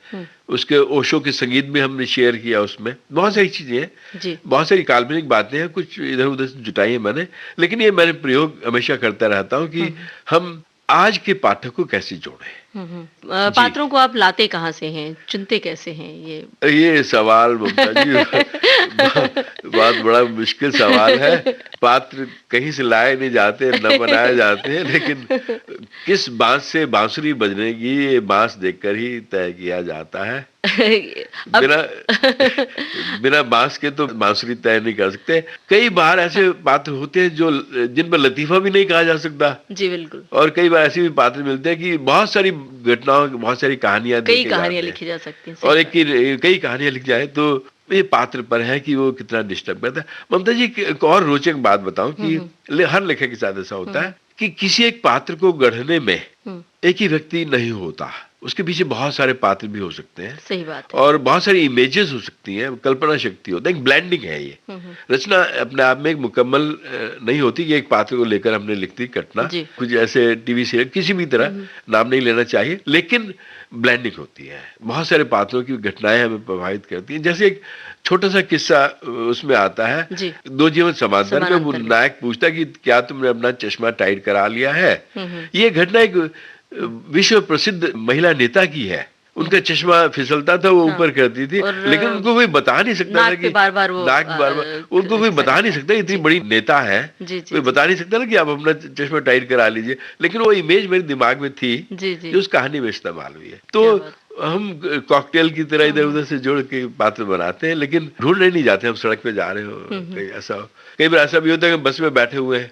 उसके ओशो के संगीत भी हमने शेयर किया। उसमें बहुत सारी चीजें हैं, बहुत सारी काल्पनिक बातें हैं, कुछ इधर उधर से जुटाई है मैंने। लेकिन ये मैंने प्रयोग हमेशा करता रहता हूँ कि हम आज के पाठक को कैसे जोड़े। पात्रों को आप लाते कहाँ से हैं, चुनते कैसे हैं? ये सवाल ममता जी बहुत बड़ा मुश्किल सवाल है। पात्र कहीं से लाए नहीं जाते, न बनाए जाते हैं, लेकिन किस बांस से बांसुरी बजनेगी ये बांस देखकर ही तय किया जाता है। बिना बांस के तो बांसुरी तय नहीं कर सकते। कई बार ऐसे पात्र होते हैं जो जिन पर लतीफा भी नहीं कहा जा सकता। जी बिल्कुल। और कई बार ऐसे भी पात्र मिलते हैं कि बहुत सारी घटनाओं, बहुत सारी कहानियां लिखी जा सकती हैं और कई कहानियां लिख जाए तो ये पात्र पर है कि वो कितना डिस्टर्ब करता है। ममता जी एक और रोचक बात बताऊं कि हर लेखक के साथ ऐसा होता है कि किसी एक पात्र को गढ़ने में एक ही व्यक्ति नहीं होता। उसके पीछे बहुत सारे पात्र भी हो सकते हैं सही बात है। और बहुत सारी इमेजेस हो सकती हैं, कल्पना शक्ति होता है, एक ब्लेंडिंग है ये। रचना अपने आप में एक मुकम्मल नहीं होती कि एक पात्र को लेकर हमने लिख दी घटना, जी। कुछ ऐसे टीवी सीरियल किसी भी तरह नाम नहीं लेना चाहिए, लेकिन ब्लेंडिंग होती है, बहुत सारे पात्रों की घटनाएं हमें प्रभावित करती हैं। जैसे एक छोटा सा किस्सा उसमें आता है, जी। दो जीवन समांतर में, वो समानांतर में। नायक पूछता है कि क्या तुमने अपना चश्मा टाइट करा लिया है। ये घटना एक विश्व प्रसिद्ध महिला नेता की है, उनका चश्मा फिसलता था, वो हाँ। ऊपर करती थी, और, लेकिन उनको कोई बता नहीं सकता था नाक पे कि बार-बार वो, नाक बार-बार उनको कोई बता नहीं सकता, इतनी बड़ी नेता है, जी, जी, कोई बता नहीं सकता ना कि आप अपना चश्मा टाइट करा लीजिए, लेकिन वो इमेज मेरे दिमाग में थी जी, जी। जो उस कहानी में इस्तेमाल हुई है। तो क्या बात। हम कॉकटेल की तरह इधर उधर से जोड़ के पात्र बनाते हैं, लेकिन ढूंढने नहीं जाते। हम सड़क पे जा रहे हो, कहीं ऐसा हो, कई बार ऐसा भी होता है कि बस में बैठे हुए हैं,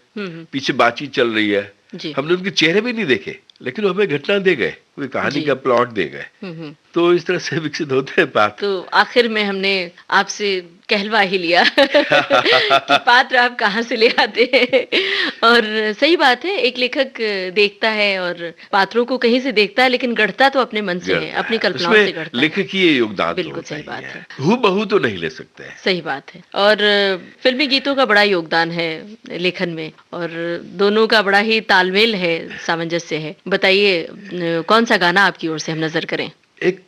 पीछे बातचीत चल रही है, जी। हमने उनके चेहरे भी नहीं देखे, लेकिन वो हमें घटना दे गए, कोई कहानी जी। का प्लॉट दे गए। तो इस तरह से विकसित होते हैं पात्र। तो आखिर में हमने आपसे कहलवा ही लिया कि पात्र आप कहाँ से ले आते हैं। और सही बात है, एक लेखक देखता है और पात्रों को कहीं से देखता है, लेकिन गढ़ता तो अपने मन से है, अपनी कल्पनाओं से गढ़ता है। लेखक की ये योगदान तो बिल्कुल होता सही ही बात है, है। हूबहू तो नहीं ले सकते हैं। सही बात है। और फिल्मी गीतों का बड़ा योगदान है लेखन में, और दोनों का बड़ा ही तालमेल है, सामंजस्य है। बताइए कौन सा गाना आपकी ओर से हम नजर करें? एक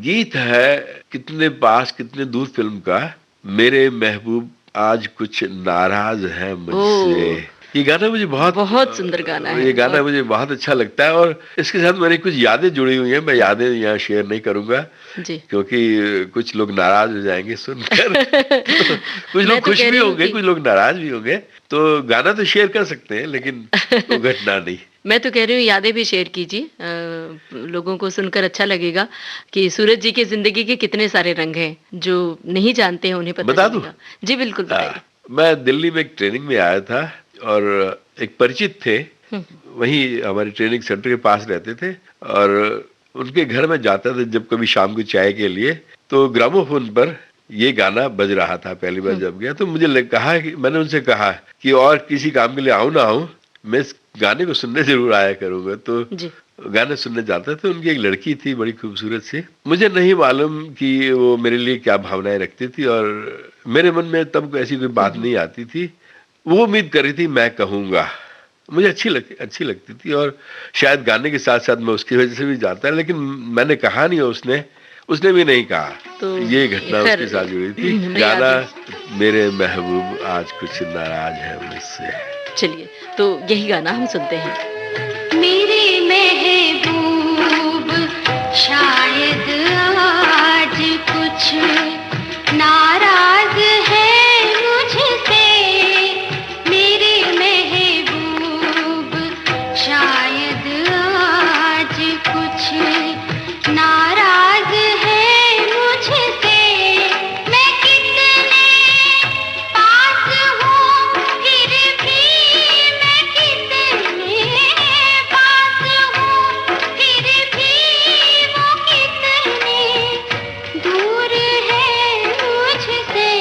गीत है कितने पास कितने दूर फिल्म का, मेरे महबूब आज कुछ नाराज है मुझसे। ये गाना मुझे बहुत सुंदर गाना है। ये गाना मुझे बहुत अच्छा लगता है, और इसके साथ मेरी कुछ यादें जुड़ी हुई हैं। मैं यादें यहाँ शेयर नहीं करूंगा जी। क्योंकि कुछ लोग नाराज हो जाएंगे सुनकर। तो कुछ मैं लोग तो खुश कह भी रही हूँ होंगे, कि- कुछ लोग नाराज भी होंगे। तो गाना तो शेयर कर सकते हैं, लेकिन वो घटना नहीं। मैं तो कह रही हूँ यादें भी शेयर कीजिए, लोगों को सुनकर अच्छा लगेगा कि सूरज जी की जिंदगी के कितने सारे रंग हैं, जो नहीं जानते हैं उन्हें पता बता दूं? चलेगा। जी बिल्कुल बताइए। मैं दिल्ली में एक ट्रेनिंग में आया था, और एक परिचित थे, वहीं हमारे ट्रेनिंग सेंटर के पास रहते थे, और उनके घर में जाता था जब कभी शाम को चाय के लिए, तो ग्रामोफोन पर ये गाना बज रहा था। पहली बार जब गया तो मुझे कहा कि मैंने उनसे कहा कि और किसी काम के लिए आऊं ना आऊं, मैं इस गाने को सुनने जरूर आया करूंगा। तो जी। गाने सुनने जाता था। उनकी एक लड़की थी बड़ी खूबसूरत सी, मुझे नहीं मालूम कि वो मेरे लिए क्या भावनाएं रखती थी, और मेरे मन में तब ऐसी कोई बात नहीं आती थी। वो उम्मीद कर रही थी मैं कहूंगा, मुझे अच्छी लगती थी, और शायद गाने के साथ साथ मैं उसकी वजह से भी जाता, लेकिन मैंने कहा नहीं, उसने भी नहीं कहा। तो ये घटना खैर, उसके साथ जुड़ी थी। मैं गाना याद- मेरे महबूब आज कुछ नाराज है मुझसे। चलिए, तो यही गाना हम सुनते हैं। मेरे महबूब शायद आज कुछ नाराज है मुझसे, मेरे महबूब शायद आज कुछ नाराज है मुझसे। मैं कितने पास हूँ फिर भी, मैं कितने पास हूँ फिर भी वो कितने दूर है मुझसे,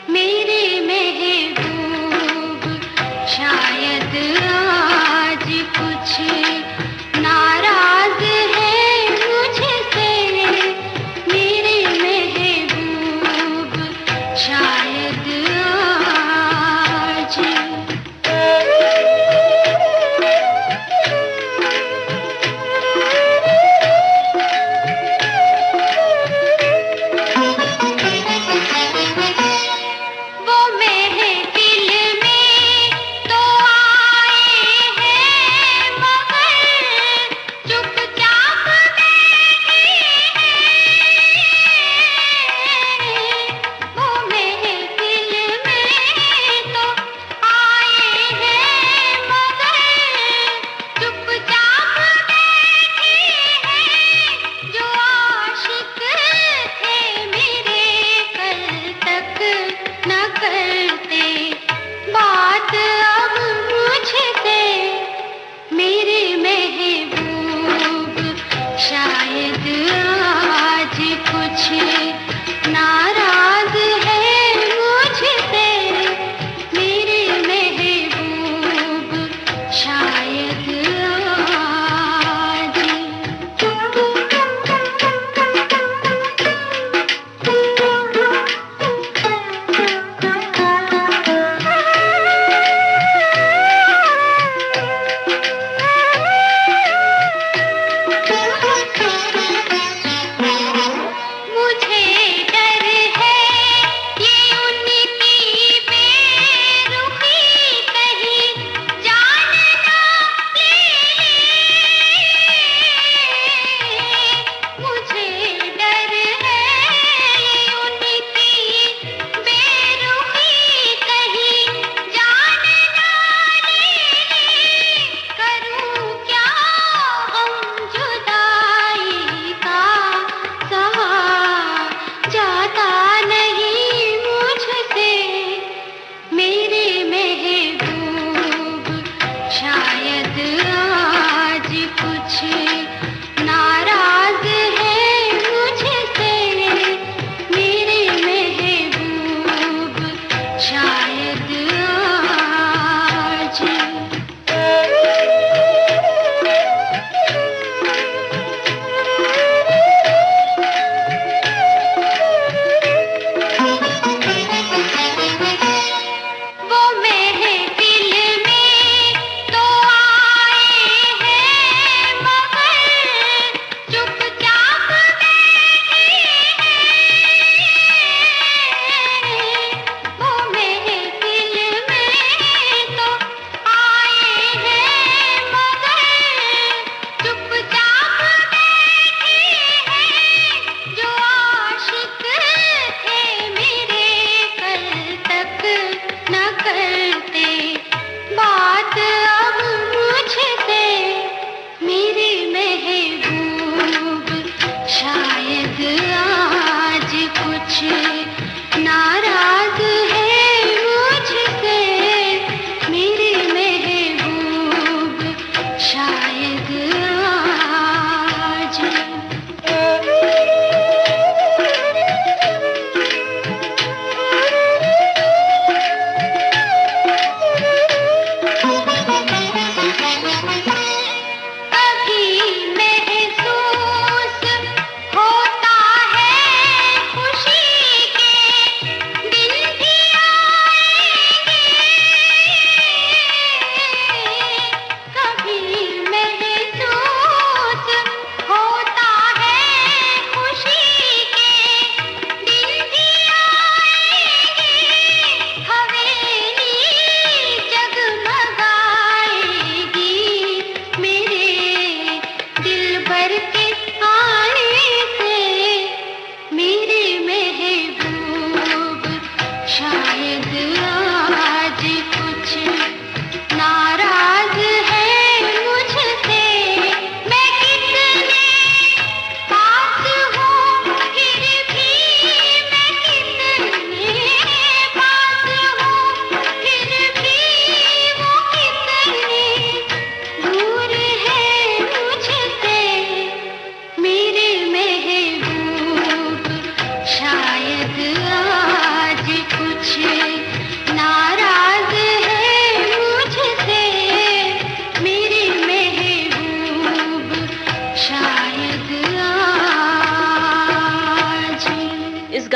मेरे महबूब शायद आज कुछ नाराज है मुझसे, मेरे महबूब शायद आज। वो महफिल में तो आए हैं मगर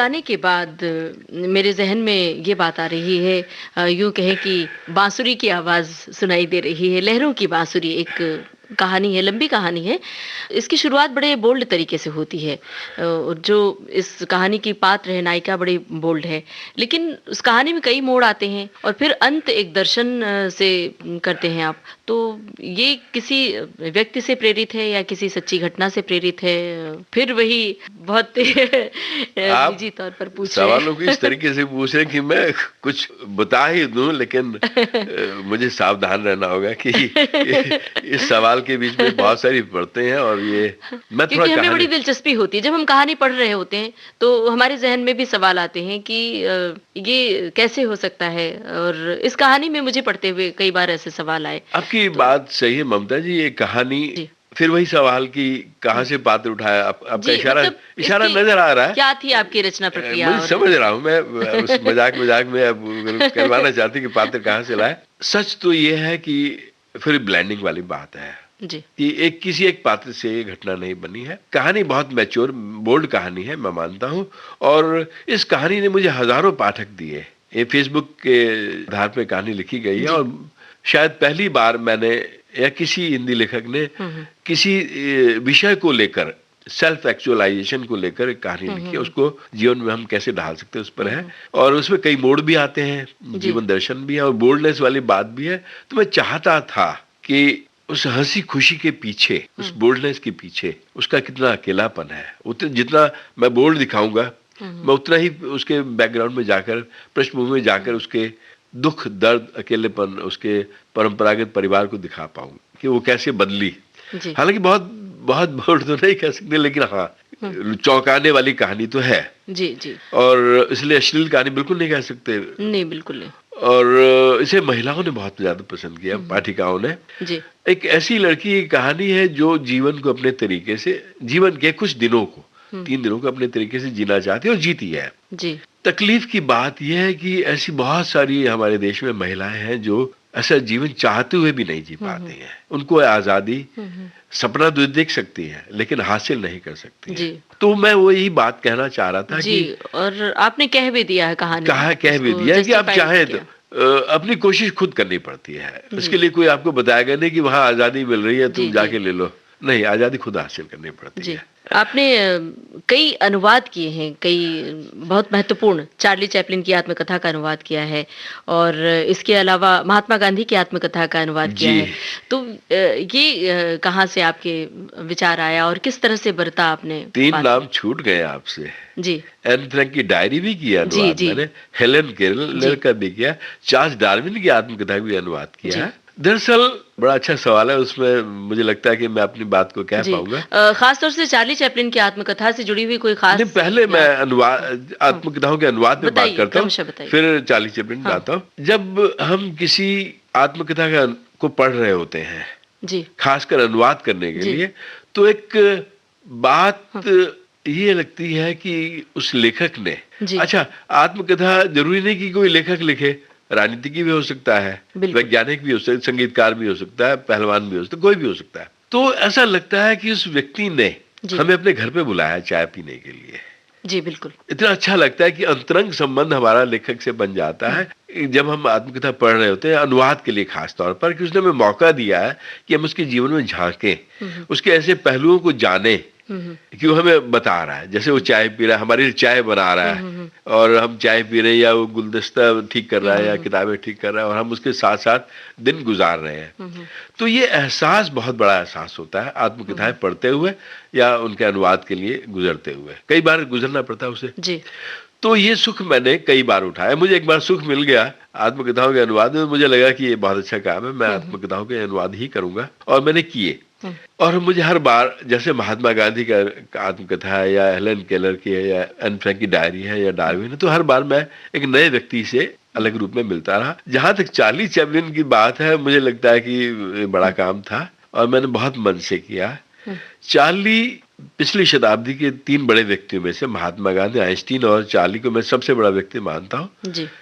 गाने के बाद मेरे ज़हन में ये बात आ रही है, यूँ कहें कि बांसुरी की आवाज़ सुनाई दे रही है, लहरों की बांसुरी, एक कहानी है, लंबी कहानी है। इसकी शुरुआत बड़े बोल्ड तरीके से होती है। और जो इस कहानी की पात्र है, नायिका बड़ी बोल्ड है, लेकिन उस कहानी में कई मोड़ आते हैं और फिर अंत एक दर्शन से करते हैं आप। तो ये किसी व्यक्ति से प्रेरित है या किसी सच्ची घटना से प्रेरित है? फिर वही बहुत निजी तौर पर पूछ रहे हैं। सवालों को इस तरीके से पूछ रहे हैं कि मैं कुछ बता ही दूं, लेकिन मुझे सावधान रहना होगा कि इस सवाल के बीच में बहुत सारी परतें हैं और ये मैं थोड़ा क्योंकि हमें बड़ी दिलचस्पी होती है जब हम कहानी पढ़ रहे होते हैं, तो हमारे जहन में भी सवाल आते हैं कि ये कैसे हो सकता है। और इस कहानी में मुझे पढ़ते हुए कई बार ऐसे सवाल आए। आपकी बात सही है ममता जी, ये कहानी फिर वही सवाल कि कहाँ से पात्र उठाया, आपका इशारा नजर आ रहा है। क्या थी आपकी रचना प्रक्रिया? मुझे समझ रहा हूँ, मैं उस मजाक में अब करवाना चाहती कि पात्र कहाँ से लाए। सच तो ये है कि फिर ब्लेंडिंग वाली बात है जी, कि किसी एक पात्र से ये घटना नहीं बनी है। कहानी बहुत मैच्योर बोल्ड कहानी है, मैं मानता हूँ, और इस कहानी ने मुझे हजारों पाठक दिए। ये फेसबुक के आधार पे कहानी लिखी गई है और शायद पहली बार मैंने या किसी हिंदी लेखक ने किसी विषय को लेकर, सेल्फ एक्चुअलाइजेशन को लेकर एक कहानी लिखी है, उसको जीवन में हम कैसे ढाल सकते हैं उस पर है। और उसमें कई मोड़ भी आते हैं, जीवन दर्शन भी है और बोल्डनेस वाली बात भी है। तो मैं चाहता था कि उस हंसी खुशी के पीछे, उस बोल्डनेस के पीछे उसका कितना अकेलापन है। उतना जितना मैं बोल्ड दिखाऊंगा, मैं उतना ही उसके बैकग्राउंड में जाकर, पृष्ठभूमि में जाकर उसके दुख, दर्द, अकेलेपन, उसके परंपरागत परिवार को दिखा पाऊंगा कि वो कैसे बदली। हालांकि बहुत बहुत बोल्ड तो नहीं कह सकते, लेकिन हाँ, चौंकाने वाली कहानी तो है जी जी। और इसलिए अश्लील कहानी बिल्कुल नहीं कह सकते। नहीं, बिल्कुल नहीं। और इसे महिलाओं ने बहुत ज्यादा पसंद किया, पाठिकाओं ने जी। एक ऐसी लड़की की कहानी है जो जीवन को अपने तरीके से, जीवन के कुछ दिनों को, 3 दिनों को अपने तरीके से जीना चाहती है और जीती है जी। तकलीफ की बात यह है कि ऐसी बहुत सारी हमारे देश में महिलाएं हैं जो ऐसा जीवन चाहते हुए भी नहीं जी पाती हैं। उनको आजादी, सपना तो देख सकती है लेकिन हासिल नहीं कर सकती है। तो मैं वो यही बात कहना चाह रहा था जी, कि और आपने कह भी दिया है कहानी, कह भी दिया कि आप चाहें तो अपनी कोशिश खुद करनी पड़ती है। उसके लिए कोई आपको बताएगा नहीं कि वहां आजादी मिल रही है, तुम जाके ले लो। नहीं, आजादी खुद हासिल करनी पड़ती है। आपने कई अनुवाद किए हैं, कई बहुत महत्वपूर्ण, चार्ली चैपलिन की आत्मकथा का अनुवाद किया है और इसके अलावा महात्मा गांधी की आत्मकथा का अनुवाद किया है। तो ये कहाँ से आपके विचार आया और किस तरह से बरता आपने? 3 नाम छूट गए आपसे जी। एन फ्रैंक की डायरी भी किया अनुवाद मैंने, हेलेन केलर का भी किया, चार्ल्स डार्विन की आत्मकथा भी अनुवाद किया है। दरअसल बड़ा अच्छा सवाल है, उसमें मुझे लगता है कि मैं अपनी बात को कह पाऊंगा। खास तौर से चार्ली चैपलिन की आत्मकथा से जुड़ी हुई कोई खास? पहले मैं अनुवाद, आत्मकथाओं के अनुवाद में बात करता हूँ, फिर चार्ली चैपलिन पे आता हूँ। जब हम किसी आत्मकथा को पढ़ रहे होते हैं जी, खासकर अनुवाद करने के लिए, तो एक बात ये लगती है कि उस लेखक ने, अच्छा, आत्मकथा जरूरी नहीं कि कोई लेखक लिखे, राजनीतिज्ञ भी हो सकता है, वैज्ञानिक भी हो सकता है, संगीतकार भी हो सकता है, पहलवान भी हो सकता है, कोई भी हो सकता है। तो ऐसा लगता है कि उस व्यक्ति ने हमें अपने घर पे बुलाया चाय पीने के लिए जी। बिल्कुल, इतना अच्छा लगता है कि अंतरंग संबंध हमारा लेखक से बन जाता है जब हम आत्मकथा पढ़ रहे होते हैं, अनुवाद के लिए खास तौर पर, कि उसने हमें मौका दिया है कि हम उसके जीवन में झांकें, उसके ऐसे पहलुओं को जाने कि वो हमें बता रहा है। जैसे वो चाय पी रहा है, हमारे लिए चाय बना रहा है और हम चाय पी रहे हैं, या वो गुलदस्ता ठीक कर रहा है या किताबें ठीक कर रहा है और हम उसके साथ साथ दिन गुजार रहे हैं। तो ये एहसास बहुत बड़ा एहसास होता है आत्मकथाएं पढ़ते हुए या उनके अनुवाद के लिए गुजरते हुए। कई बार गुजरना पड़ता है उसे जी। तो ये सुख मैंने कई बार उठाया। मुझे एक बार सुख मिल गया आत्मकथाओं के अनुवाद में, मुझे लगा कि ये बहुत अच्छा काम है, मैं आत्मकथाओं के अनुवाद ही करूंगा, और मैंने किए। और मुझे हर बार, जैसे महात्मा गांधी का आत्मकथा है या हेलेन केलर की है या एन फ्रैंक की डायरी है या डार्विन है, तो हर बार मैं एक नए व्यक्ति से अलग रूप में मिलता रहा। जहां तक चार्ली चैपलिन की बात है, मुझे लगता है कि बड़ा काम था और मैंने बहुत मन से किया। चार्ली पिछली शताब्दी के 3 बड़े व्यक्तियों में से, महात्मा गांधी, आइंस्टीन और चार्ली को मैं सबसे बड़ा व्यक्ति मानता हूँ।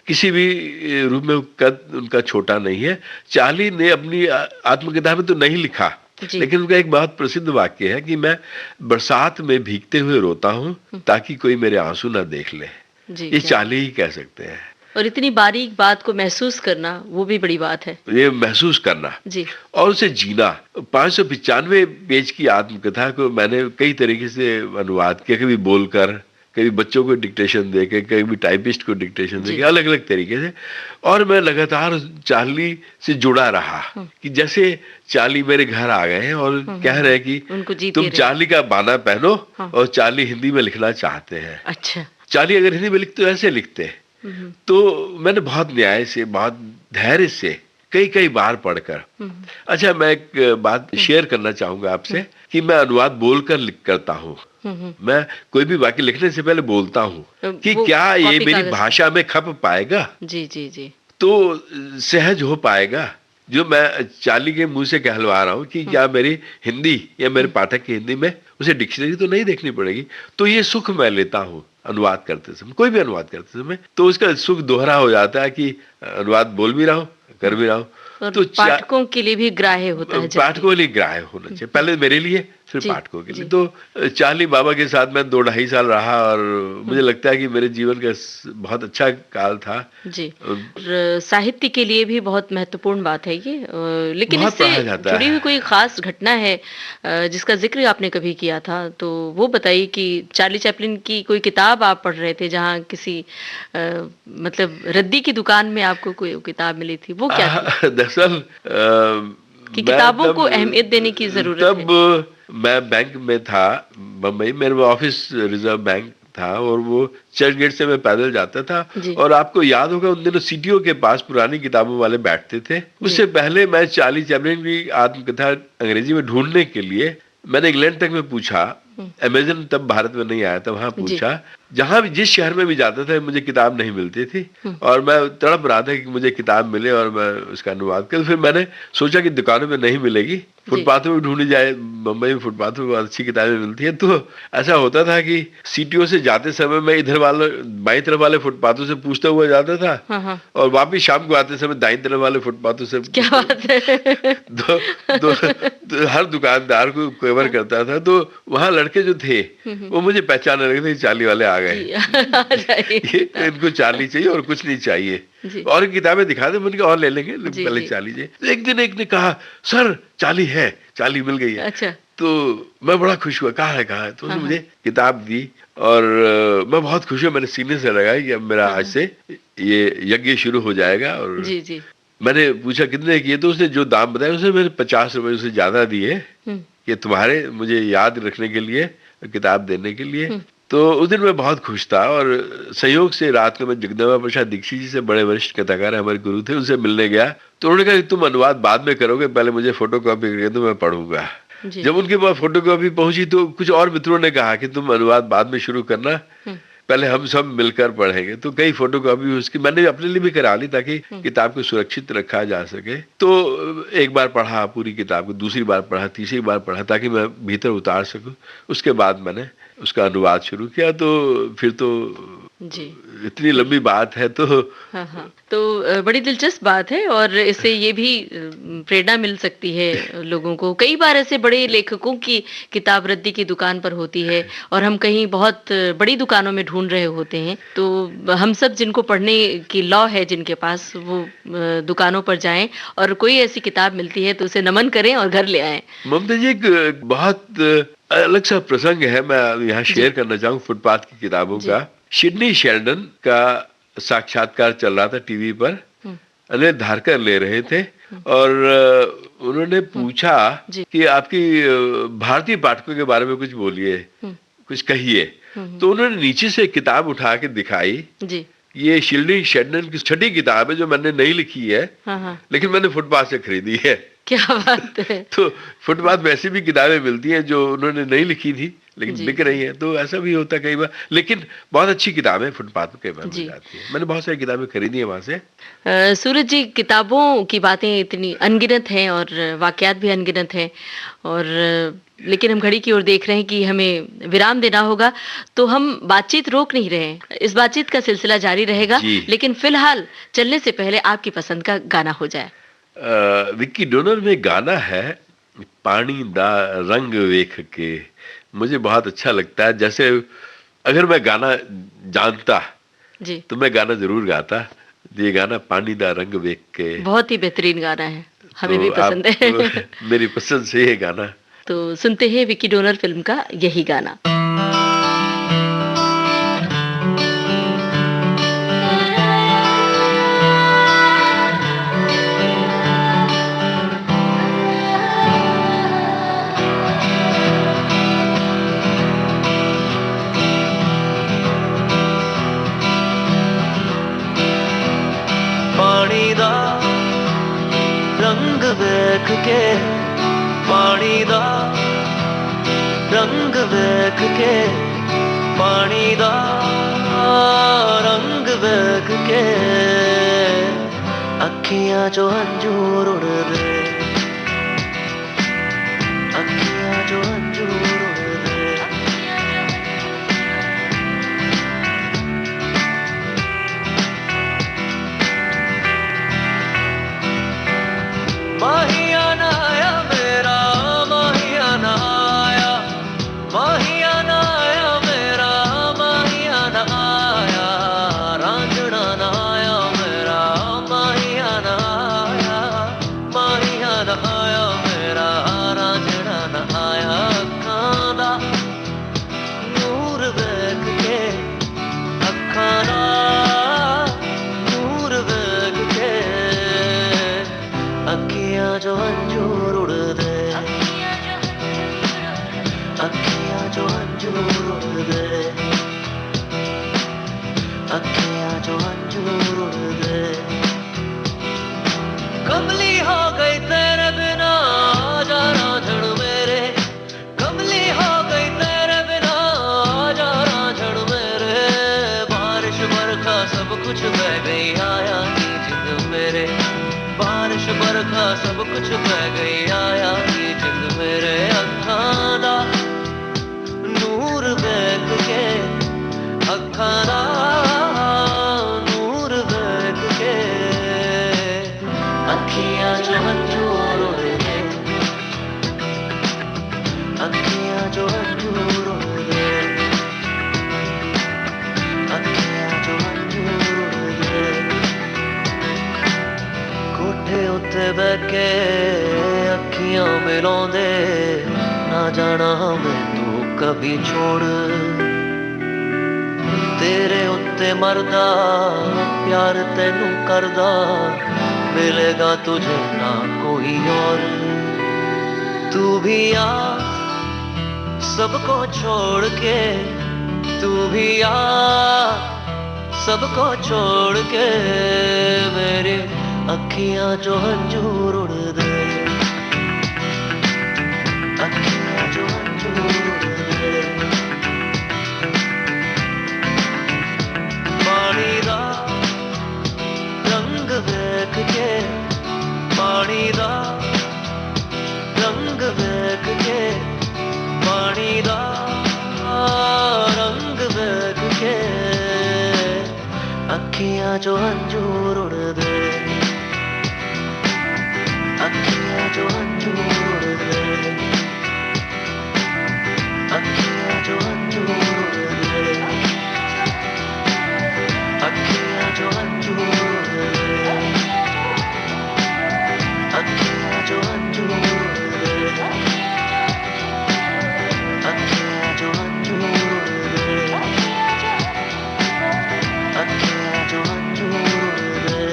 किसी भी रूप में कद उनका छोटा नहीं है। चार्ली ने अपनी आत्मकथा में तो नहीं लिखा जी। लेकिन उनका एक बहुत प्रसिद्ध वाक्य है कि मैं बरसात में भीगते हुए रोता हूँ ताकि कोई मेरे आंसू ना देख ले। जी, ये क्या चाली ही कह सकते हैं, और इतनी बारीक बात को महसूस करना वो भी बड़ी बात है। ये महसूस करना जी। और उसे जीना। 595 पेज की आत्मकथा को मैंने कई तरीके से अनुवाद किया, कभी बोलकर, कभी बच्चों को डिक्टेशन देके, कभी टाइपिस्ट को डिक्टेशन जी। देके, अलग अलग तरीके से। और मैं लगातार चार्ली से जुड़ा रहा कि जैसे चार्ली मेरे घर आ गए हैं और कह रहे हैं कि उनको जीते तुम रहे। चार्ली का बाना पहनो हाँ। और चार्ली हिंदी में लिखना चाहते हैं। अच्छा। चार्ली अगर हिंदी में लिखते तो ऐसे लिखते। तो मैंने बहुत न्याय से, बहुत धैर्य से कई कई बार पढ़कर। अच्छा, मैं एक बात शेयर करना चाहूंगा आपसे कि मैं अनुवाद बोलकर लिख करता हूँ। मैं कोई भी वाक्य लिखने से पहले बोलता हूँ कि वो क्या ये कॉपी मेरी कागज पे। भाषा में खप पाएगा, जी जी जी। तो सहज हो पाएगा। जो मैं चार्ली के मुंह से कहलवा रहा हूँ कि क्या मेरी हिंदी या मेरे पाठक की हिंदी में उसे डिक्शनरी तो नहीं देखनी पड़ेगी। तो ये सुख मैं लेता हूँ अनुवाद करते समय, कोई भी अनुवाद करते समय। तो उसका सुख दोहरा हो जाता है कि अनुवाद बोल भी रहा हूँ, कर भी रहा हूँ। और तो पाठकों के लिए भी ग्राह्य होता है जल्दी। पाठकों के लिए ग्राह्य होना चाहिए, पहले मेरे लिए फिर जी, पाठकों के लिए। जी। तो चार्ली बाबा के साथ मैं 2-2.5 साल रहा और मुझे लगता है कि मेरे जीवन का बहुत अच्छा काल था। जी। और साहित्य के लिए भी बहुत महत्वपूर्ण बात है ये। लेकिन बहुत पढ़ा इससे जाता जुड़ी है। हुई कोई खास घटना है जिसका जिक्र आपने कभी किया था, तो वो बताइए कि चार्ली चैपलिन की कोई किताब आप पढ़ रहे थे जहाँ किसी मतलब रद्दी की दुकान में आपको कोई किताब मिली थी, वो क्या थी? दरअसल कि मैं किताबों तब- को अहमियत देने की जरूरत है। तब मैं बैंक में था बम्बई, मेरे ऑफिस रिजर्व बैंक था और वो चर्च गेट से मैं पैदल जाता था। जी। और आपको याद होगा उन दिनों सीटीओ के पास पुरानी किताबों वाले बैठते थे। उससे पहले मैं चार्ली चैपलिन की आत्मकथा अंग्रेजी में ढूंढने के लिए मैंने इंग्लैंड तक में पूछा, अमेजन तब भारत में नहीं आया था, वहां पूछा। जहां भी, जिस शहर में भी जाता था मुझे किताब नहीं मिलती थी और मैं तड़प रहा था कि मुझे किताब मिले और मैं उसका अनुवाद कर। फिर मैंने सोचा कि दुकानों में नहीं मिलेगी, फुटपाथों में ढूंढी जाए। मुंबई में फुटपाथों में अच्छी किताबें मिलती है। तो ऐसा होता था कि सीटीओ से जाते समय मैं इधर वाले बाई तरफ वाले फुटपाथों से पूछता हुआ जाता था। हाँ। और वापिस शाम को आते समय दाईं तरफ वाले फुटपाथों से क्या बात है। तो हर दुकानदार को कवर करता था। तो वहां लड़के जो थे वो मुझे पहचानने लगे थे, चार्ली वाले आ गए। जी, आ जाइए। ये इनको चार्ली चाहिए और कुछ नहीं चाहिए। जी। और किताबें दिखा दे, मैंने कहा और ले लेंगे, जी, पहले जी। चार्ली चाहिए। तो एक दिन एक ने कहा, सर चार्ली है, चार्ली मिल गई है। अच्छा। तो मैं बड़ा खुश हुआ, कहाँ है। तो उसने हाँ, मुझे किताब दी और मैं बहुत खुश हुआ। मैंने सीने से लगाई कि अब मेरा आज से ये यज्ञ शुरू हो जाएगा। और जी जी। मैंने पूछा कितने किए, तो उसने जो दाम बताया उसने मैंने 50 रुपए उसे ज्यादा दिए कि तुम्हारे मुझे याद रखने के लिए, किताब देने के लिए। तो उस दिन मैं बहुत खुश था और संयोग से रात को मैं जगदम्बा प्रसाद दीक्षित जी से, बड़े वरिष्ठ कथाकार हमारे गुरु थे, उनसे मिलने गया। तो उन्होंने कहा कि तुम अनुवाद बाद में करोगे, पहले मुझे फोटो कॉपी करके दो, मैं पढ़ूंगा। जी। जब उनके पास फोटो कॉपी पहुंची तो कुछ और मित्रों ने कहा कि तुम अनुवाद बाद में शुरू करना, पहले हम सब मिलकर पढ़ेंगे। तो कई फोटो कॉपी उसकी मैंने अपने लिए भी करा ली ताकि किताब को सुरक्षित रखा जा सके। तो एक बार पढ़ा पूरी किताब को, दूसरी बार पढ़ा, तीसरी बार पढ़ा ताकि मैं भीतर उतार सकूं। उसके बाद मैंने उसका अनुवाद शुरू किया। तो फिर तो जी। इतनी लंबी बात है तो हाँ। तो बड़ी दिलचस्प बात है और इससे ये भी प्रेरणा मिल सकती है लोगों को। कई बार ऐसे बड़े लेखकों की किताब रद्दी की दुकान पर होती है और हम कहीं बहुत बड़ी दुकानों में ढूंढ रहे होते हैं। तो हम सब जिनको पढ़ने की लौ है, जिनके पास, वो दुकानों पर जाएं और कोई ऐसी किताब मिलती है तो उसे नमन करें और घर ले आएं। ममता जी, एक बहुत अलग सा प्रसंग है, मैं यहाँ शेयर करना चाहूँ फुटपाथ की किताबों का। सिडनी शेल्डन का साक्षात्कार चल रहा था टीवी पर, अनिल धारकर ले रहे थे और उन्होंने पूछा कि आपकी भारतीय पाठकों के बारे में कुछ बोलिए, कुछ कहिए। तो उन्होंने नीचे से किताब उठा के दिखाई। जी। ये सिडनी शेल्डन की छठी किताब है जो मैंने नहीं लिखी है, लेकिन मैंने फुटपाथ से खरीदी है। क्या बात है। तो फुटपाथ में ऐसी भी किताबें मिलती हैं जो उन्होंने नहीं लिखी थी लेकिन जी, बिक रही है। तो ऐसा भी होता है कई बार, लेकिन बहुत अच्छी किताबें फुटपाथ में कई बार जी। मिल जाती है। मैंने बहुत सारी किताबें खरीदी है वहां से। सूरज जी, किताबों की बातें इतनी अनगिनत हैं और वाकयात भी अनगिनत हैं और लेकिन हम घड़ी की ओर देख रहे हैं कि हमें विराम देना होगा, तो हम बातचीत रोक नहीं रहे हैं। इस बातचीत का सिलसिला जारी रहेगा, जी। लेकिन फिलहाल चलने से पहले आपकी पसंद का गाना हो जाए। विक्की डोनर में गाना है पानी दा रंग वेख के, मुझे बहुत अच्छा लगता है। जैसे अगर मैं गाना जानता जी, तो मैं गाना जरूर गाता। ये गाना पानी दा रंग वेख के, बहुत ही बेहतरीन गाना है, हमें तो भी पसंद है। आपको मेरी पसंद से ये गाना। तो सुनते हैं विकी डोनर फिल्म का यही गाना। पानी दा रंग वेख के, पानी दा रंग वेख के, पानी दा रंग वेख के, अखियां जो अंजूर उड़दे, अखियां जो अंजूर उड़दे। माहिया ना आया मेरा, माहिया ना आया, माहिया ना आया मेरा, माहिया ना आया, रांझना ना आया मेरा, माहिया ना आया, माहिया ना आया मेरा, रांझना ना आया। अखां दा नूर वेख के, अखां दा नूर वेख के, अखियां जो अंजूर उड़दे, अखियां जो अंजूर उड़दे, अखियां जो अंजूर उड़दे। कमली हो गई तेरे बिना जा रांझण मेरे, कमली हो गई तेरे बिना जा रांझण मेरे। बारिश बरखा सब कुछ बह गई, आया नी जिंद मेरे, बारिश बरखा सब कुछ बह गई, आया नी जिंद मेरे। अखां दा नूर वेख के, अखां दा नूर वेख के, अखियां जो अंजूर उड़दे, अखियां जो अंजूर उड़दे, अखियां जो अंजूर उड़दे। कोठे उत्ते बह के अखियां मिलाउंदे, ना जाना मैनू कभी छोड़, तेरे उत्ते मरदा प्यार तैनू करदा, मिलेगा तुझे ना कोई और। तू भी आ सबको छोड़ के, तू भी आ सबको छोड़ के, मेरे अखियां जो अंजूर उड़दे, अखियां जो अंजूर उड़दे। पानी दा रंग वेख के, पानी दा रंग वेख के, पानी दा रंग वेख के, अखियां जो अंजूर उड़दे, अखियां जो अंजूर उड़दे, अखियां जो अंजूर उड़दे, अखियां जो अंजूर उड़दे, अखियां जो अंजूर उड़दे, अखियां जो अंजूर उड़दे, अखियां जो अंजूर उड़दे।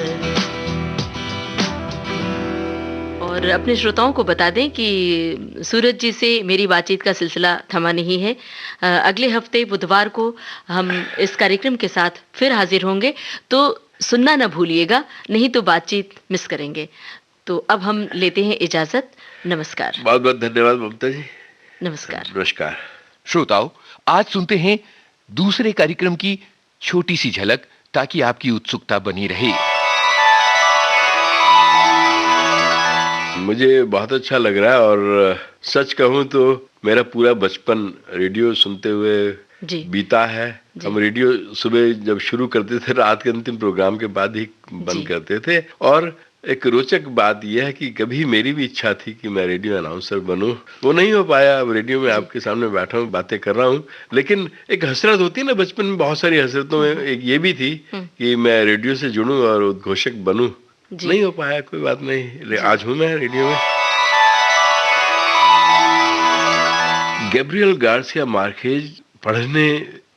और अपने श्रोताओं को बता दें कि सूरज जी से मेरी बातचीत का सिलसिला थमा नहीं है। अगले हफ्ते बुधवार को हम इस कार्यक्रम के साथ फिर हाजिर होंगे, तो सुनना ना भूलिएगा, नहीं तो बातचीत मिस करेंगे। तो अब हम लेते हैं इजाजत। नमस्कार। बहुत बहुत धन्यवाद ममता जी। नमस्कार। नमस्कार। श्रोताओं, आज सुनते हैं दूसरे कार्यक्रम की छोटी सी झलक, ताकि आपकी उत्सुकता बनी रहे। मुझे बहुत अच्छा लग रहा है, और सच कहूं तो मेरा पूरा बचपन रेडियो सुनते हुए जी। बीता है। हम रेडियो सुबह जब शुरू करते थे, रात के अंतिम प्रोग्राम के बाद ही बंद जी। करते थे, और एक रोचक बात यह है कि कभी मेरी भी इच्छा थी कि मैं रेडियो अनाउंसर बनूं, वो नहीं हो पाया। अब रेडियो में आपके सामने बैठा हूं, बातें कर रहा हूं, लेकिन एक हसरत होती है ना, बचपन में बहुत सारी हसरतों में एक ये भी थी कि मैं रेडियो से जुड़ूं और उद्घोषक बनूं। नहीं हो पाया, कोई बात नहीं, आज हूं मैं रेडियो में। गैब्रियल गार्सिया मार्केज पढ़ने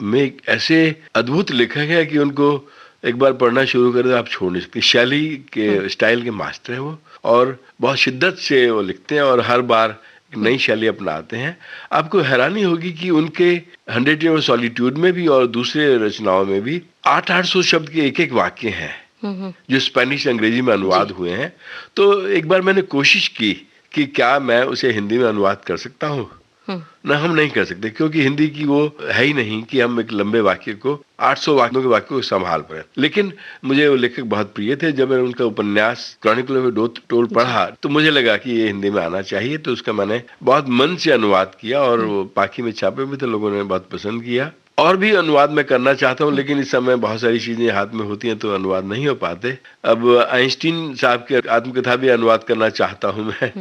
में एक ऐसे अद्भुत लेखक है कि उनको एक बार पढ़ना शुरू कर दो आप छोड़ नहीं सकते। शैली के स्टाइल के मास्टर हैं वो, और बहुत शिद्दत से वो लिखते हैं और हर बार नई शैली अपनाते हैं। आपको हैरानी होगी कि उनके 100 Years of Solitude में भी और दूसरे रचनाओं में भी 800 शब्द के एक वाक्य हैं जो स्पेनिश अंग्रेजी में अनुवाद हुए हैं। तो एक बार मैंने कोशिश की कि क्या मैं उसे हिंदी में अनुवाद कर सकता हूँ। ना, हम नहीं कर सकते, क्योंकि हिंदी की वो है ही नहीं कि हम एक लंबे वाक्य को 800 वाक्यों के वाक्य को संभाल पाए। लेकिन मुझे वो लेखक बहुत प्रिय थे। जब मैंने उनका उपन्यास क्रॉनिकल ऑफ डोथ टोल पढ़ा तो मुझे लगा कि ये हिंदी में आना चाहिए, तो उसका मैंने बहुत मन से अनुवाद किया और वो पाखी में छापे भी थे, लोगों ने बहुत पसंद किया। और भी अनुवाद मैं करना चाहता हूँ, लेकिन इस समय बहुत सारी चीजें हाथ में होती हैं तो अनुवाद नहीं हो पाते। अब आइंस्टीन साहब की आत्मकथा भी अनुवाद करना चाहता हूँ मैं,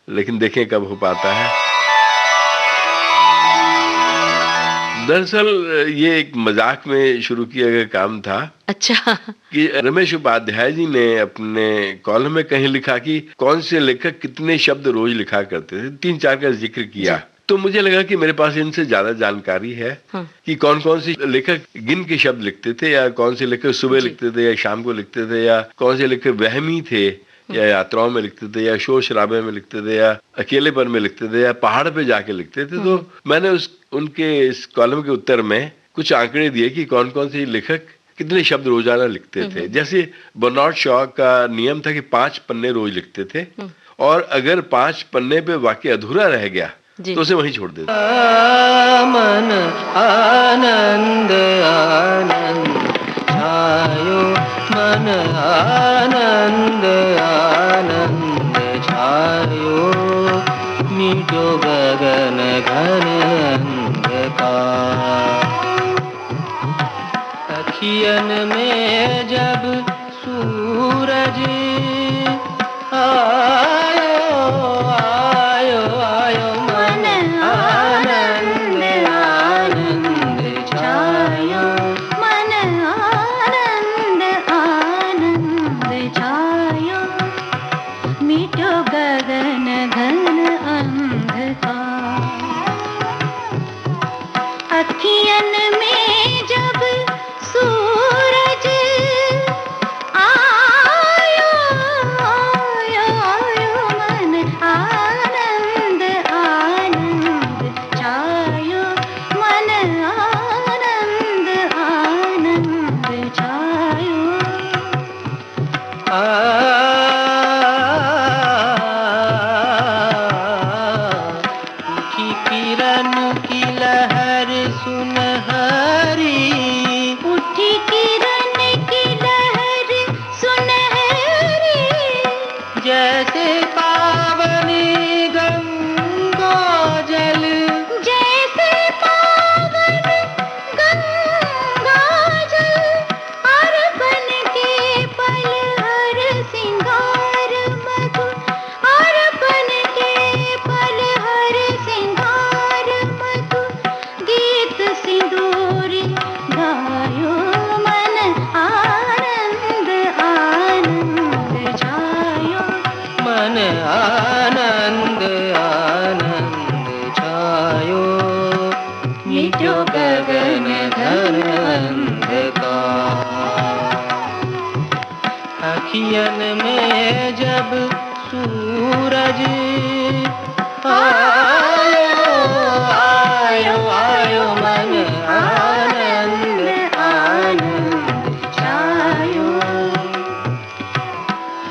लेकिन देखें कब हो पाता है। दरअसल ये एक मजाक में शुरू किया गया काम था। अच्छा। कि रमेश उपाध्याय जी ने अपने कॉलम में कहीं लिखा कि कौन से लेखक कितने शब्द रोज लिखा करते थे, 3-4 का जिक्र किया। तो मुझे लगा कि मेरे पास इनसे ज्यादा जानकारी है कि कौन कौन से लेखक गिन के शब्द लिखते थे, या कौन से लेखक सुबह लिखते थे या शाम को लिखते थे, या कौन से लेखक वहमी थे या यात्राओं में लिखते थे, या शोर शराबे में लिखते थे, या अकेलेपन में लिखते थे, या पहाड़ पे जाके लिखते थे। तो मैंने उनके इस कॉलम के उत्तर में कुछ आंकड़े दिए कि कौन कौन से लेखक कितने शब्द रोजाना लिखते थे। जैसे बर्नार्ड शॉ का नियम था कि 5 पन्ने रोज लिखते थे, और अगर 5 पन्ने पे वाक्य अधूरा रह गया तो उसे वहीं छोड़ देते। मन आनंद आनंद छायो, मन आनंद आनंद छायो, मीठो गगन घन अंधकार। अखियन में जब सूरज आयो आयो आयो, मन आनंद आनंद छायो, मन आनंद आनंद छायो, मीठो गगन घन अंधकार। अखियन में जब सूरज आयो आयो आयो, मन आनंद आनंद छायो, मन आनंद आनंद छायो। की किरण की लहर सुनहरी, उठी किरण की लहर सुनहरी, जैसे पावनी गंगा जल, जैसे पावन गंगा जल, अर्पण के पल हर सिंगार मधु, अर्पण के पल हर सिंगार मधु, गीत सिंदूरी गायो, मन आनंद आनंद छायो, मन आनंद आनंद छायो, मीठो गगन घन अंधकार। अखियन में जब सूरज आयो आयो आयो, मन आनंद आनंद छायो।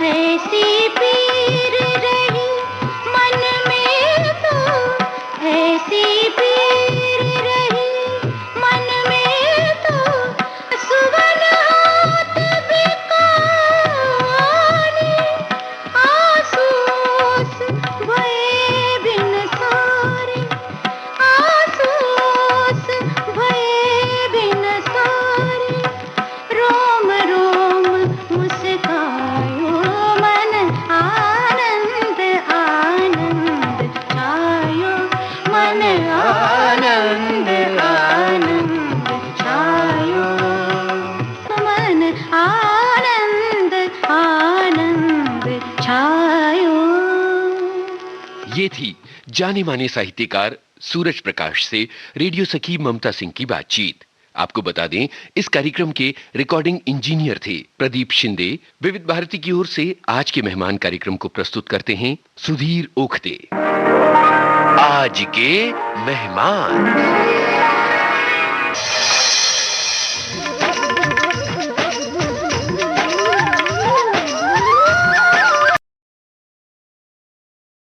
ऐसी पीर रही मन में तो, ऐसी पीर रही मन में तो, सुवन हाथ बिकाने, आंसू ये थी जाने माने साहित्यकार सूरज प्रकाश से रेडियो सखी ममता सिंह की बातचीत। आपको बता दें, इस कार्यक्रम के रिकॉर्डिंग इंजीनियर थे प्रदीप शिंदे। विविध भारती की ओर से आज के मेहमान कार्यक्रम को प्रस्तुत करते हैं सुधीर ओखते। आज के मेहमान।